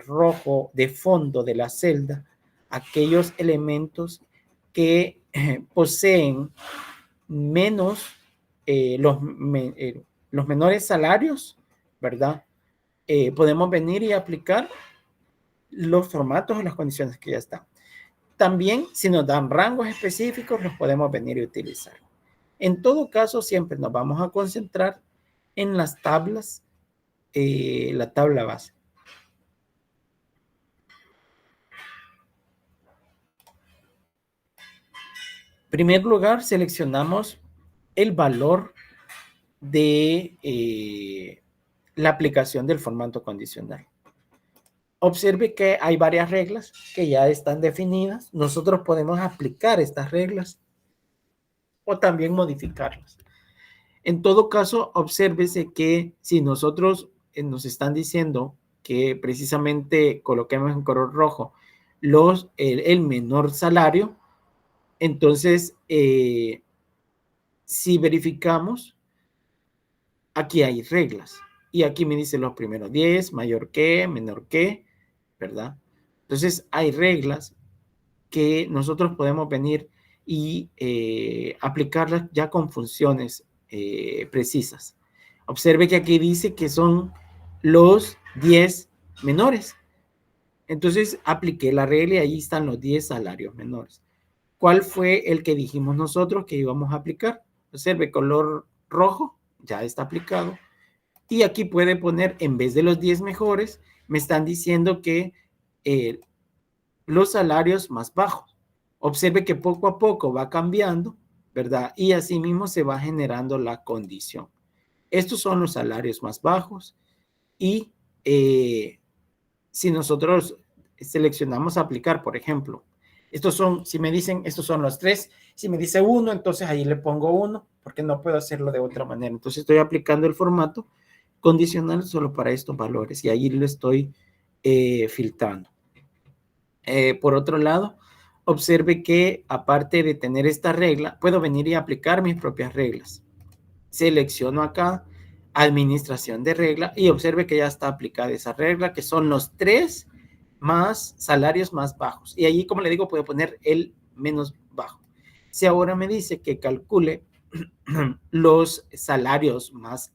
Speaker 1: rojo de fondo de la celda aquellos elementos que poseen menos los menores salarios, ¿verdad? Podemos venir y aplicar los formatos y las condiciones que ya están. También, si nos dan rangos específicos, los podemos venir y utilizar. En todo caso, siempre nos vamos a concentrar en las tablas, la tabla base. En primer lugar, seleccionamos el valor de la aplicación del formato condicional. Observe que hay varias reglas que ya están definidas. Nosotros podemos aplicar estas reglas o también modificarlas. En todo caso, obsérvese que si nosotros nos están diciendo que precisamente coloquemos en color rojo el menor salario, entonces, si verificamos, aquí hay reglas. Y aquí me dice los primeros 10, mayor que, menor que, ¿verdad? Entonces, hay reglas que nosotros podemos venir y aplicarlas ya con funciones precisas. Observe que aquí dice que son los 10 menores. Entonces, apliqué la regla y ahí están los 10 salarios menores. ¿Cuál fue el que dijimos nosotros que íbamos a aplicar? Observe, color rojo, ya está aplicado. Y aquí puede poner, en vez de los 10 mejores, me están diciendo que los salarios más bajos. Observe que poco a poco va cambiando, ¿verdad? Y así mismo se va generando la condición. Estos son los salarios más bajos y si nosotros seleccionamos aplicar, por ejemplo, estos son, si me dicen, estos son los 3, si me dice 1, entonces ahí le pongo 1, porque no puedo hacerlo de otra manera. Entonces estoy aplicando el formato condicional solo para estos valores y ahí lo estoy filtrando. Por otro lado, observe que aparte de tener esta regla, puedo venir y aplicar mis propias reglas. Selecciono acá administración de regla y observe que ya está aplicada esa regla, que son los 3 más salarios más bajos. Y allí, como le digo, puedo poner el menos bajo. Si ahora me dice que calcule los salarios más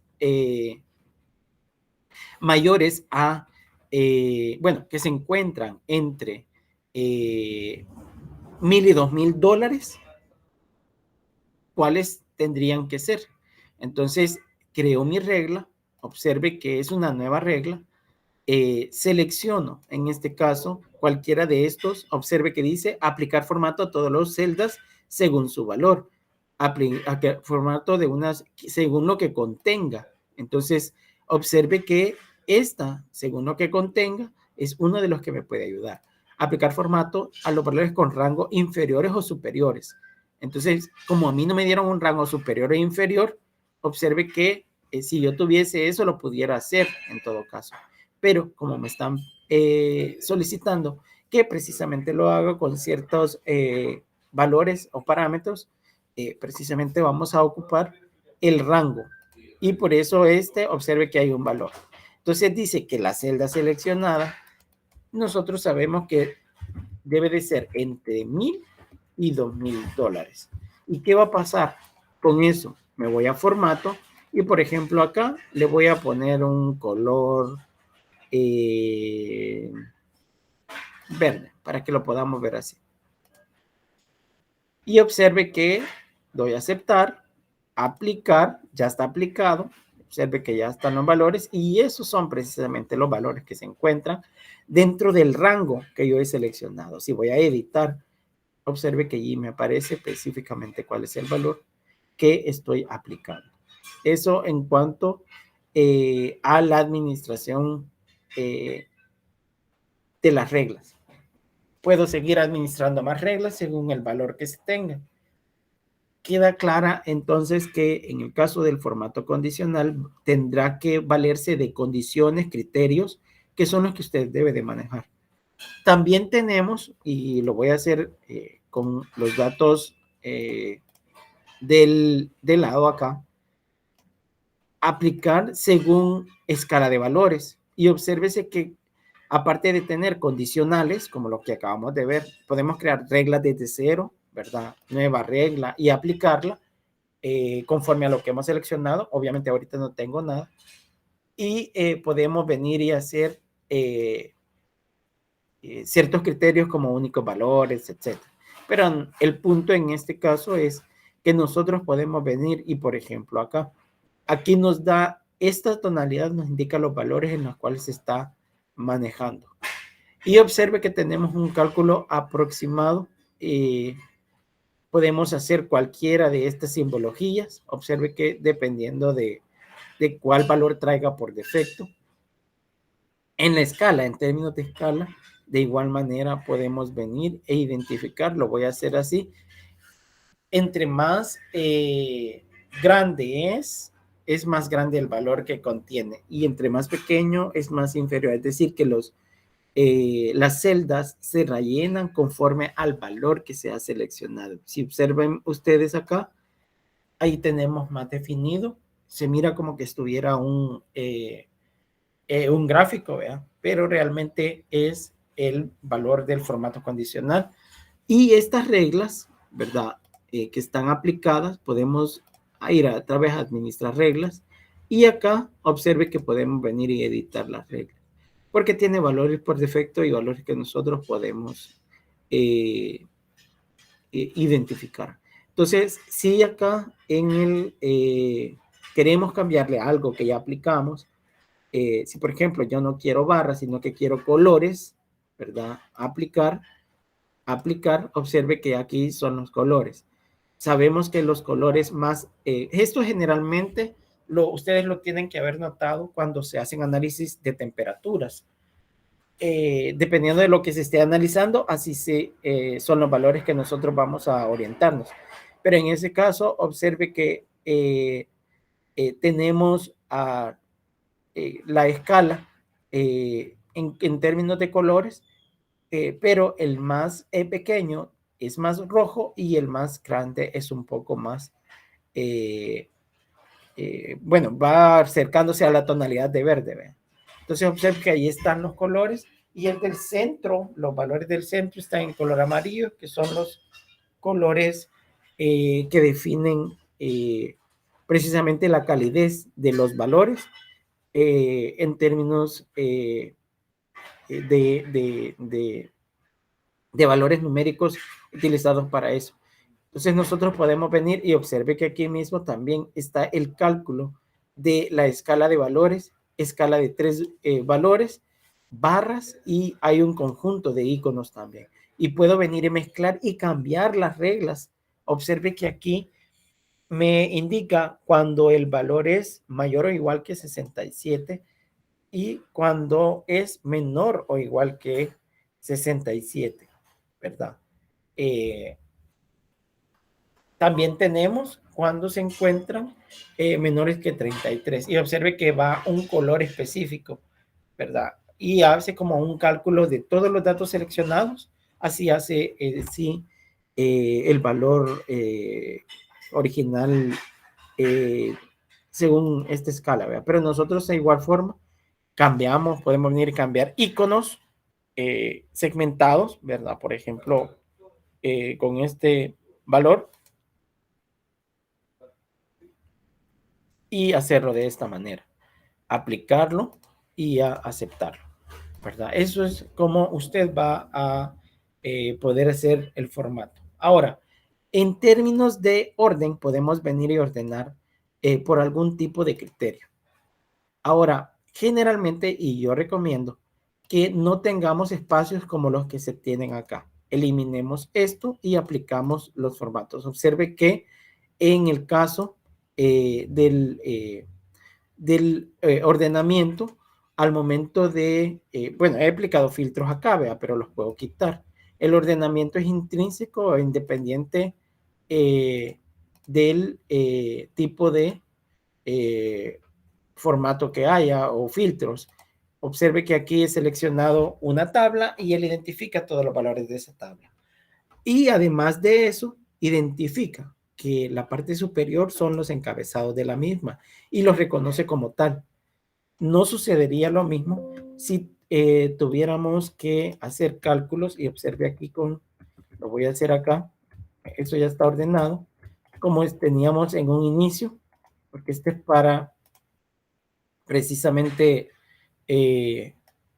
Speaker 1: mayores a, bueno, que se encuentran entre $1,000 y $2,000, ¿cuáles tendrían que ser? Entonces, creo mi regla, observe que es una nueva regla, selecciono en este caso cualquiera de estos, observe que dice aplicar formato a todas las celdas según su valor, formato de unas según lo que contenga. Entonces, observe que esta, según lo que contenga, es uno de los que me puede ayudar. Aplicar formato a los valores con rango inferiores o superiores. Entonces, como a mí no me dieron un rango superior e inferior, observe que si yo tuviese eso, lo pudiera hacer en todo caso. Pero como me están solicitando que precisamente lo haga con ciertos valores o parámetros. Precisamente vamos a ocupar el rango y por eso observe que hay un valor. Entonces dice que la celda seleccionada, nosotros sabemos que debe de ser entre $1,000 y $2,000. ¿Y qué va a pasar con eso? Me voy a formato y por ejemplo acá le voy a poner un color verde para que lo podamos ver así. Y observe que doy a aceptar, aplicar, ya está aplicado. Observe que ya están los valores y esos son precisamente los valores que se encuentran dentro del rango que yo he seleccionado. Si voy a editar, observe que allí me aparece específicamente cuál es el valor que estoy aplicando. Eso en cuanto a la administración de las reglas. Puedo seguir administrando más reglas según el valor que se tenga. Queda clara entonces que en el caso del formato condicional tendrá que valerse de condiciones, criterios, que son los que usted debe de manejar. También tenemos, y lo voy a hacer con los datos del lado acá, aplicar según escala de valores. Y obsérvese que aparte de tener condicionales, como lo que acabamos de ver, podemos crear reglas desde cero, ¿verdad? Nueva regla y aplicarla conforme a lo que hemos seleccionado. Obviamente ahorita no tengo nada. Y podemos venir y hacer ciertos criterios como únicos valores, etc. Pero el punto en este caso es que nosotros podemos venir y, por ejemplo, aquí nos da, esta tonalidad nos indica los valores en los cuales se está manejando. Y observe que tenemos un cálculo aproximado. Podemos hacer cualquiera de estas simbologías. Observe que dependiendo de cuál valor traiga por defecto. En la escala, en términos de escala, de igual manera podemos venir e identificar. Lo voy a hacer así. Entre más grande es más grande el valor que contiene. Y entre más pequeño es más inferior. Es decir, que las celdas se rellenan conforme al valor que se ha seleccionado. Si observen ustedes acá, ahí tenemos más definido. Se mira como que estuviera un gráfico, ¿verdad? Pero realmente es el valor del formato condicional. Y estas reglas, ¿verdad? Que están aplicadas, podemos ir a través de administrar reglas. Y acá observe que podemos venir y editar las reglas porque tiene valores por defecto y valores que nosotros podemos identificar. Entonces, si acá queremos cambiarle algo que ya aplicamos, si por ejemplo yo no quiero barras, sino que quiero colores, ¿verdad? Aplicar, observe que aquí son los colores. Sabemos que los colores más, esto generalmente ustedes lo tienen que haber notado cuando se hacen análisis de temperaturas. Dependiendo de lo que se esté analizando, así son los valores que nosotros vamos a orientarnos. Pero en ese caso, observe que tenemos la escala en términos de colores, pero el más pequeño es más rojo y el más grande es un poco más, bueno, va acercándose a la tonalidad de verde. ¿Ve? Entonces observe que ahí están los colores y el del centro, los valores del centro están en color amarillo, que son los colores que definen precisamente la calidez de los valores en términos de valores numéricos utilizados para eso. Entonces nosotros podemos venir y observe que aquí mismo también está el cálculo de la escala de valores, escala de 3 valores, barras y hay un conjunto de iconos también. Y puedo venir y mezclar y cambiar las reglas. Observe que aquí me indica cuando el valor es mayor o igual que 67 y cuando es menor o igual que 67, ¿verdad? También tenemos cuando se encuentran menores que 33 y observe que va un color específico, ¿verdad? y hace como un cálculo de todos los datos seleccionados. Así hace el valor original según esta escala, ¿verdad? Pero nosotros de igual forma cambiamos, podemos venir a cambiar iconos segmentados, ¿verdad? Por ejemplo, con este valor y hacerlo de esta manera, aplicarlo y a aceptarlo, ¿verdad? Eso es como usted va a poder hacer el formato. Ahora, en términos de orden, podemos venir y ordenar por algún tipo de criterio. Ahora, generalmente, y yo recomiendo que no tengamos espacios como los que se tienen acá. Eliminemos esto y aplicamos los formatos. Observe que en el caso del ordenamiento, al momento de, bueno, he aplicado filtros acá, ¿vea? Pero los puedo quitar. El ordenamiento es intrínseco e independiente del tipo de formato que haya o filtros. Observe que aquí he seleccionado una tabla y él identifica todos los valores de esa tabla. Y además de eso, identifica que la parte superior son los encabezados de la misma y los reconoce como tal. No sucedería lo mismo si tuviéramos que hacer cálculos y observe aquí lo voy a hacer acá, eso ya está ordenado, como teníamos en un inicio, porque este es para precisamente,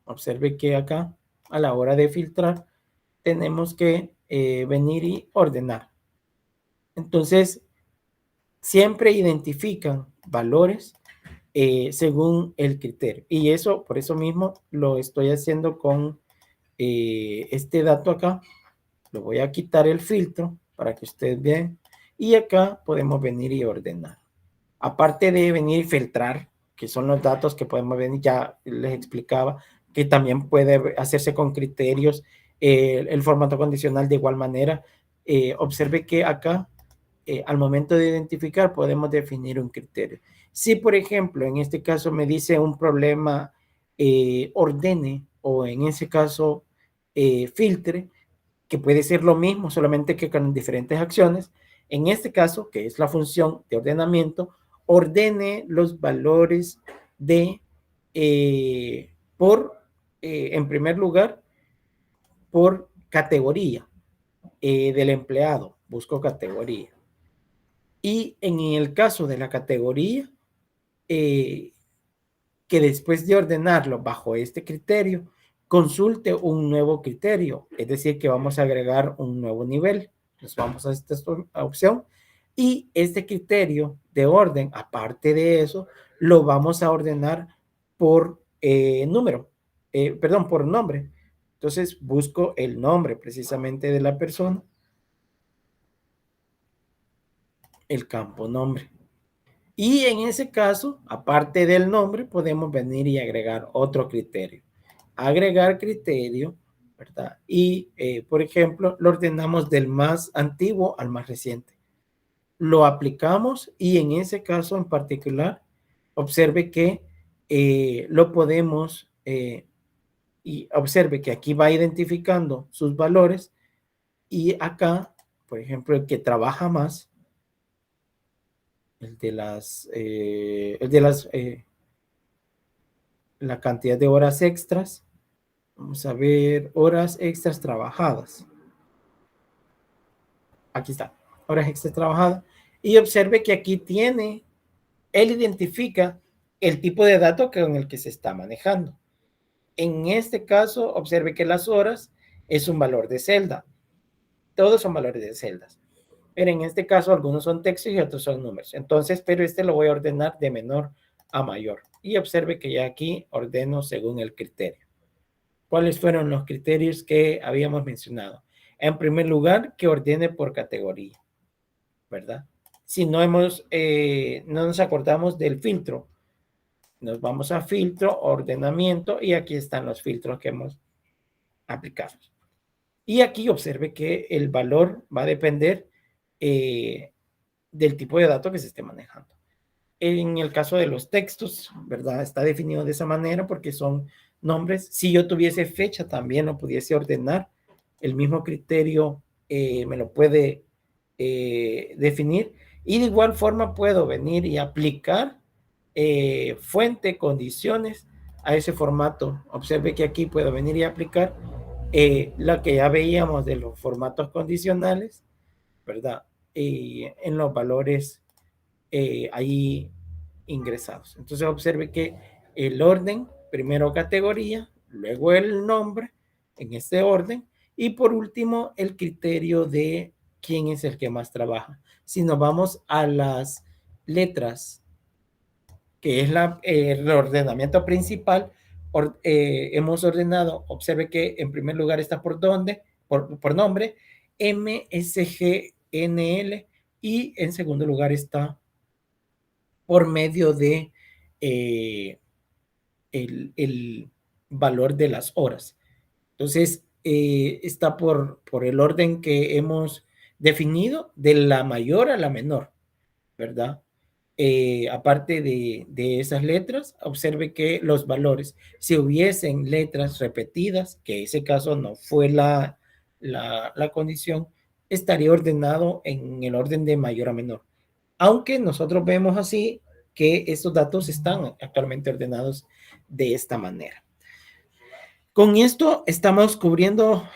Speaker 1: observe que acá a la hora de filtrar tenemos que venir y ordenar. Entonces, siempre identifican valores según el criterio. Y eso, por eso mismo, lo estoy haciendo con este dato acá. Lo voy a quitar el filtro para que ustedes vean. Y acá podemos venir y ordenar. Aparte de venir y filtrar, que son los datos que podemos venir, ya les explicaba, que también puede hacerse con criterios, el formato condicional de igual manera. Observe que acá al momento de identificar podemos definir un criterio. Si, por ejemplo, en este caso me dice un problema ordene o en ese caso filtre, que puede ser lo mismo, solamente que con diferentes acciones, en este caso, que es la función de ordenamiento, ordene los valores de, en primer lugar, por categoría del empleado. Busco categoría. Y en el caso de la categoría, que después de ordenarlo bajo este criterio, consulte un nuevo criterio, es decir, que vamos a agregar un nuevo nivel. Nos vamos a esta opción y este criterio de orden, aparte de eso, lo vamos a ordenar por por nombre. Entonces busco el nombre precisamente de la persona, el campo nombre. Y en ese caso, aparte del nombre, podemos venir y agregar otro criterio. Agregar criterio, ¿verdad? Y, por ejemplo, lo ordenamos del más antiguo al más reciente. Lo aplicamos y en ese caso en particular, observe que lo podemos, y observe que aquí va identificando sus valores y acá, por ejemplo, el que trabaja más, la cantidad de horas extras. Vamos a ver horas extras trabajadas. Aquí está, horas extras trabajadas. Y observe que aquí él identifica el tipo de dato con el que se está manejando. En este caso, observe que las horas es un valor de celda. Todos son valores de celdas. Pero en este caso, algunos son textos y otros son números. Entonces, pero lo voy a ordenar de menor a mayor. Y observe que ya aquí ordeno según el criterio. ¿Cuáles fueron los criterios que habíamos mencionado? En primer lugar, que ordene por categoría, ¿verdad? Si no no nos acordamos del filtro, nos vamos a filtro, ordenamiento, y aquí están los filtros que hemos aplicado. Y aquí observe que el valor va a depender del tipo de datos que se esté manejando. En el caso de los textos, ¿verdad? Está definido de esa manera porque son nombres. Si yo tuviese fecha, también lo pudiese ordenar. El mismo criterio me lo puede definir. Y de igual forma puedo venir y aplicar fuente, condiciones a ese formato. Observe que aquí puedo venir y aplicar la que ya veíamos de los formatos condicionales, ¿verdad? En los valores ahí ingresados. Entonces observe que el orden, primero categoría, luego el nombre en este orden y por último el criterio de quién es el que más trabaja. Si nos vamos a las letras, que es el ordenamiento principal, hemos ordenado, observe que en primer lugar está por dónde, por nombre, MSGNL, y en segundo lugar está por medio de el valor de las horas. Entonces, está por el orden que hemos definido, de la mayor a la menor, ¿verdad? Aparte de esas letras, observe que los valores, si hubiesen letras repetidas, que ese caso no fue la condición, estaría ordenado en el orden de mayor a menor. Aunque nosotros vemos así que estos datos están actualmente ordenados de esta manera. Con esto estamos cubriendo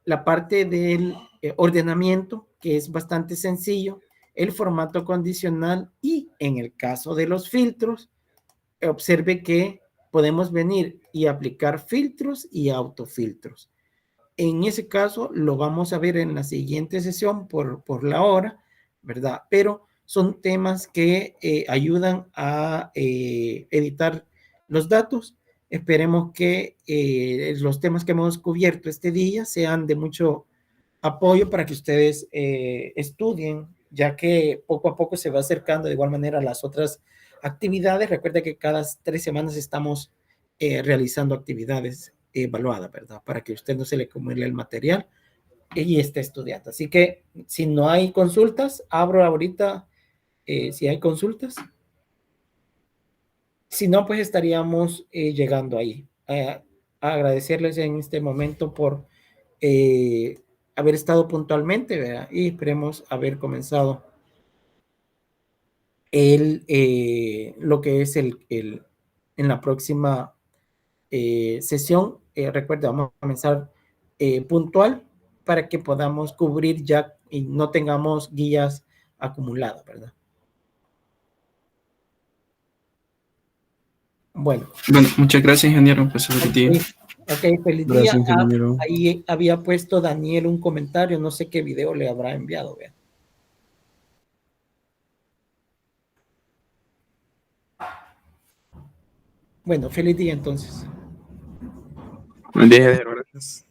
Speaker 1: la parte del ordenamiento, que es bastante sencillo, el formato condicional y en el caso de los filtros, observe que podemos venir y aplicar filtros y autofiltros. En ese caso lo vamos a ver en la siguiente sesión por la hora, ¿verdad? Pero son temas que ayudan a editar los datos. Esperemos que los temas que hemos cubierto este día sean de mucho apoyo para que ustedes estudien, ya que poco a poco se va acercando de igual manera a las otras actividades. Recuerda que cada 3 semanas estamos realizando actividades evaluadas, ¿verdad? Para que usted no se le acumule el material y esté estudiando. Así que si no hay consultas, abro ahorita si hay consultas. Si no, pues estaríamos llegando ahí. A agradecerles en este momento por haber estado puntualmente, ¿verdad? Y esperemos haber comenzado lo que es en la próxima sesión. Recuerda, vamos a comenzar puntual para que podamos cubrir ya y no tengamos guías acumuladas, ¿verdad? Bueno,
Speaker 2: muchas gracias, ingeniero. Pues feliz día.
Speaker 1: Ok, feliz día.
Speaker 3: Gracias, ingeniero.
Speaker 1: Ahí había puesto Daniel un comentario, no sé qué video le habrá enviado. ¿Vea? Bueno, feliz día entonces.
Speaker 2: Buen día, gracias.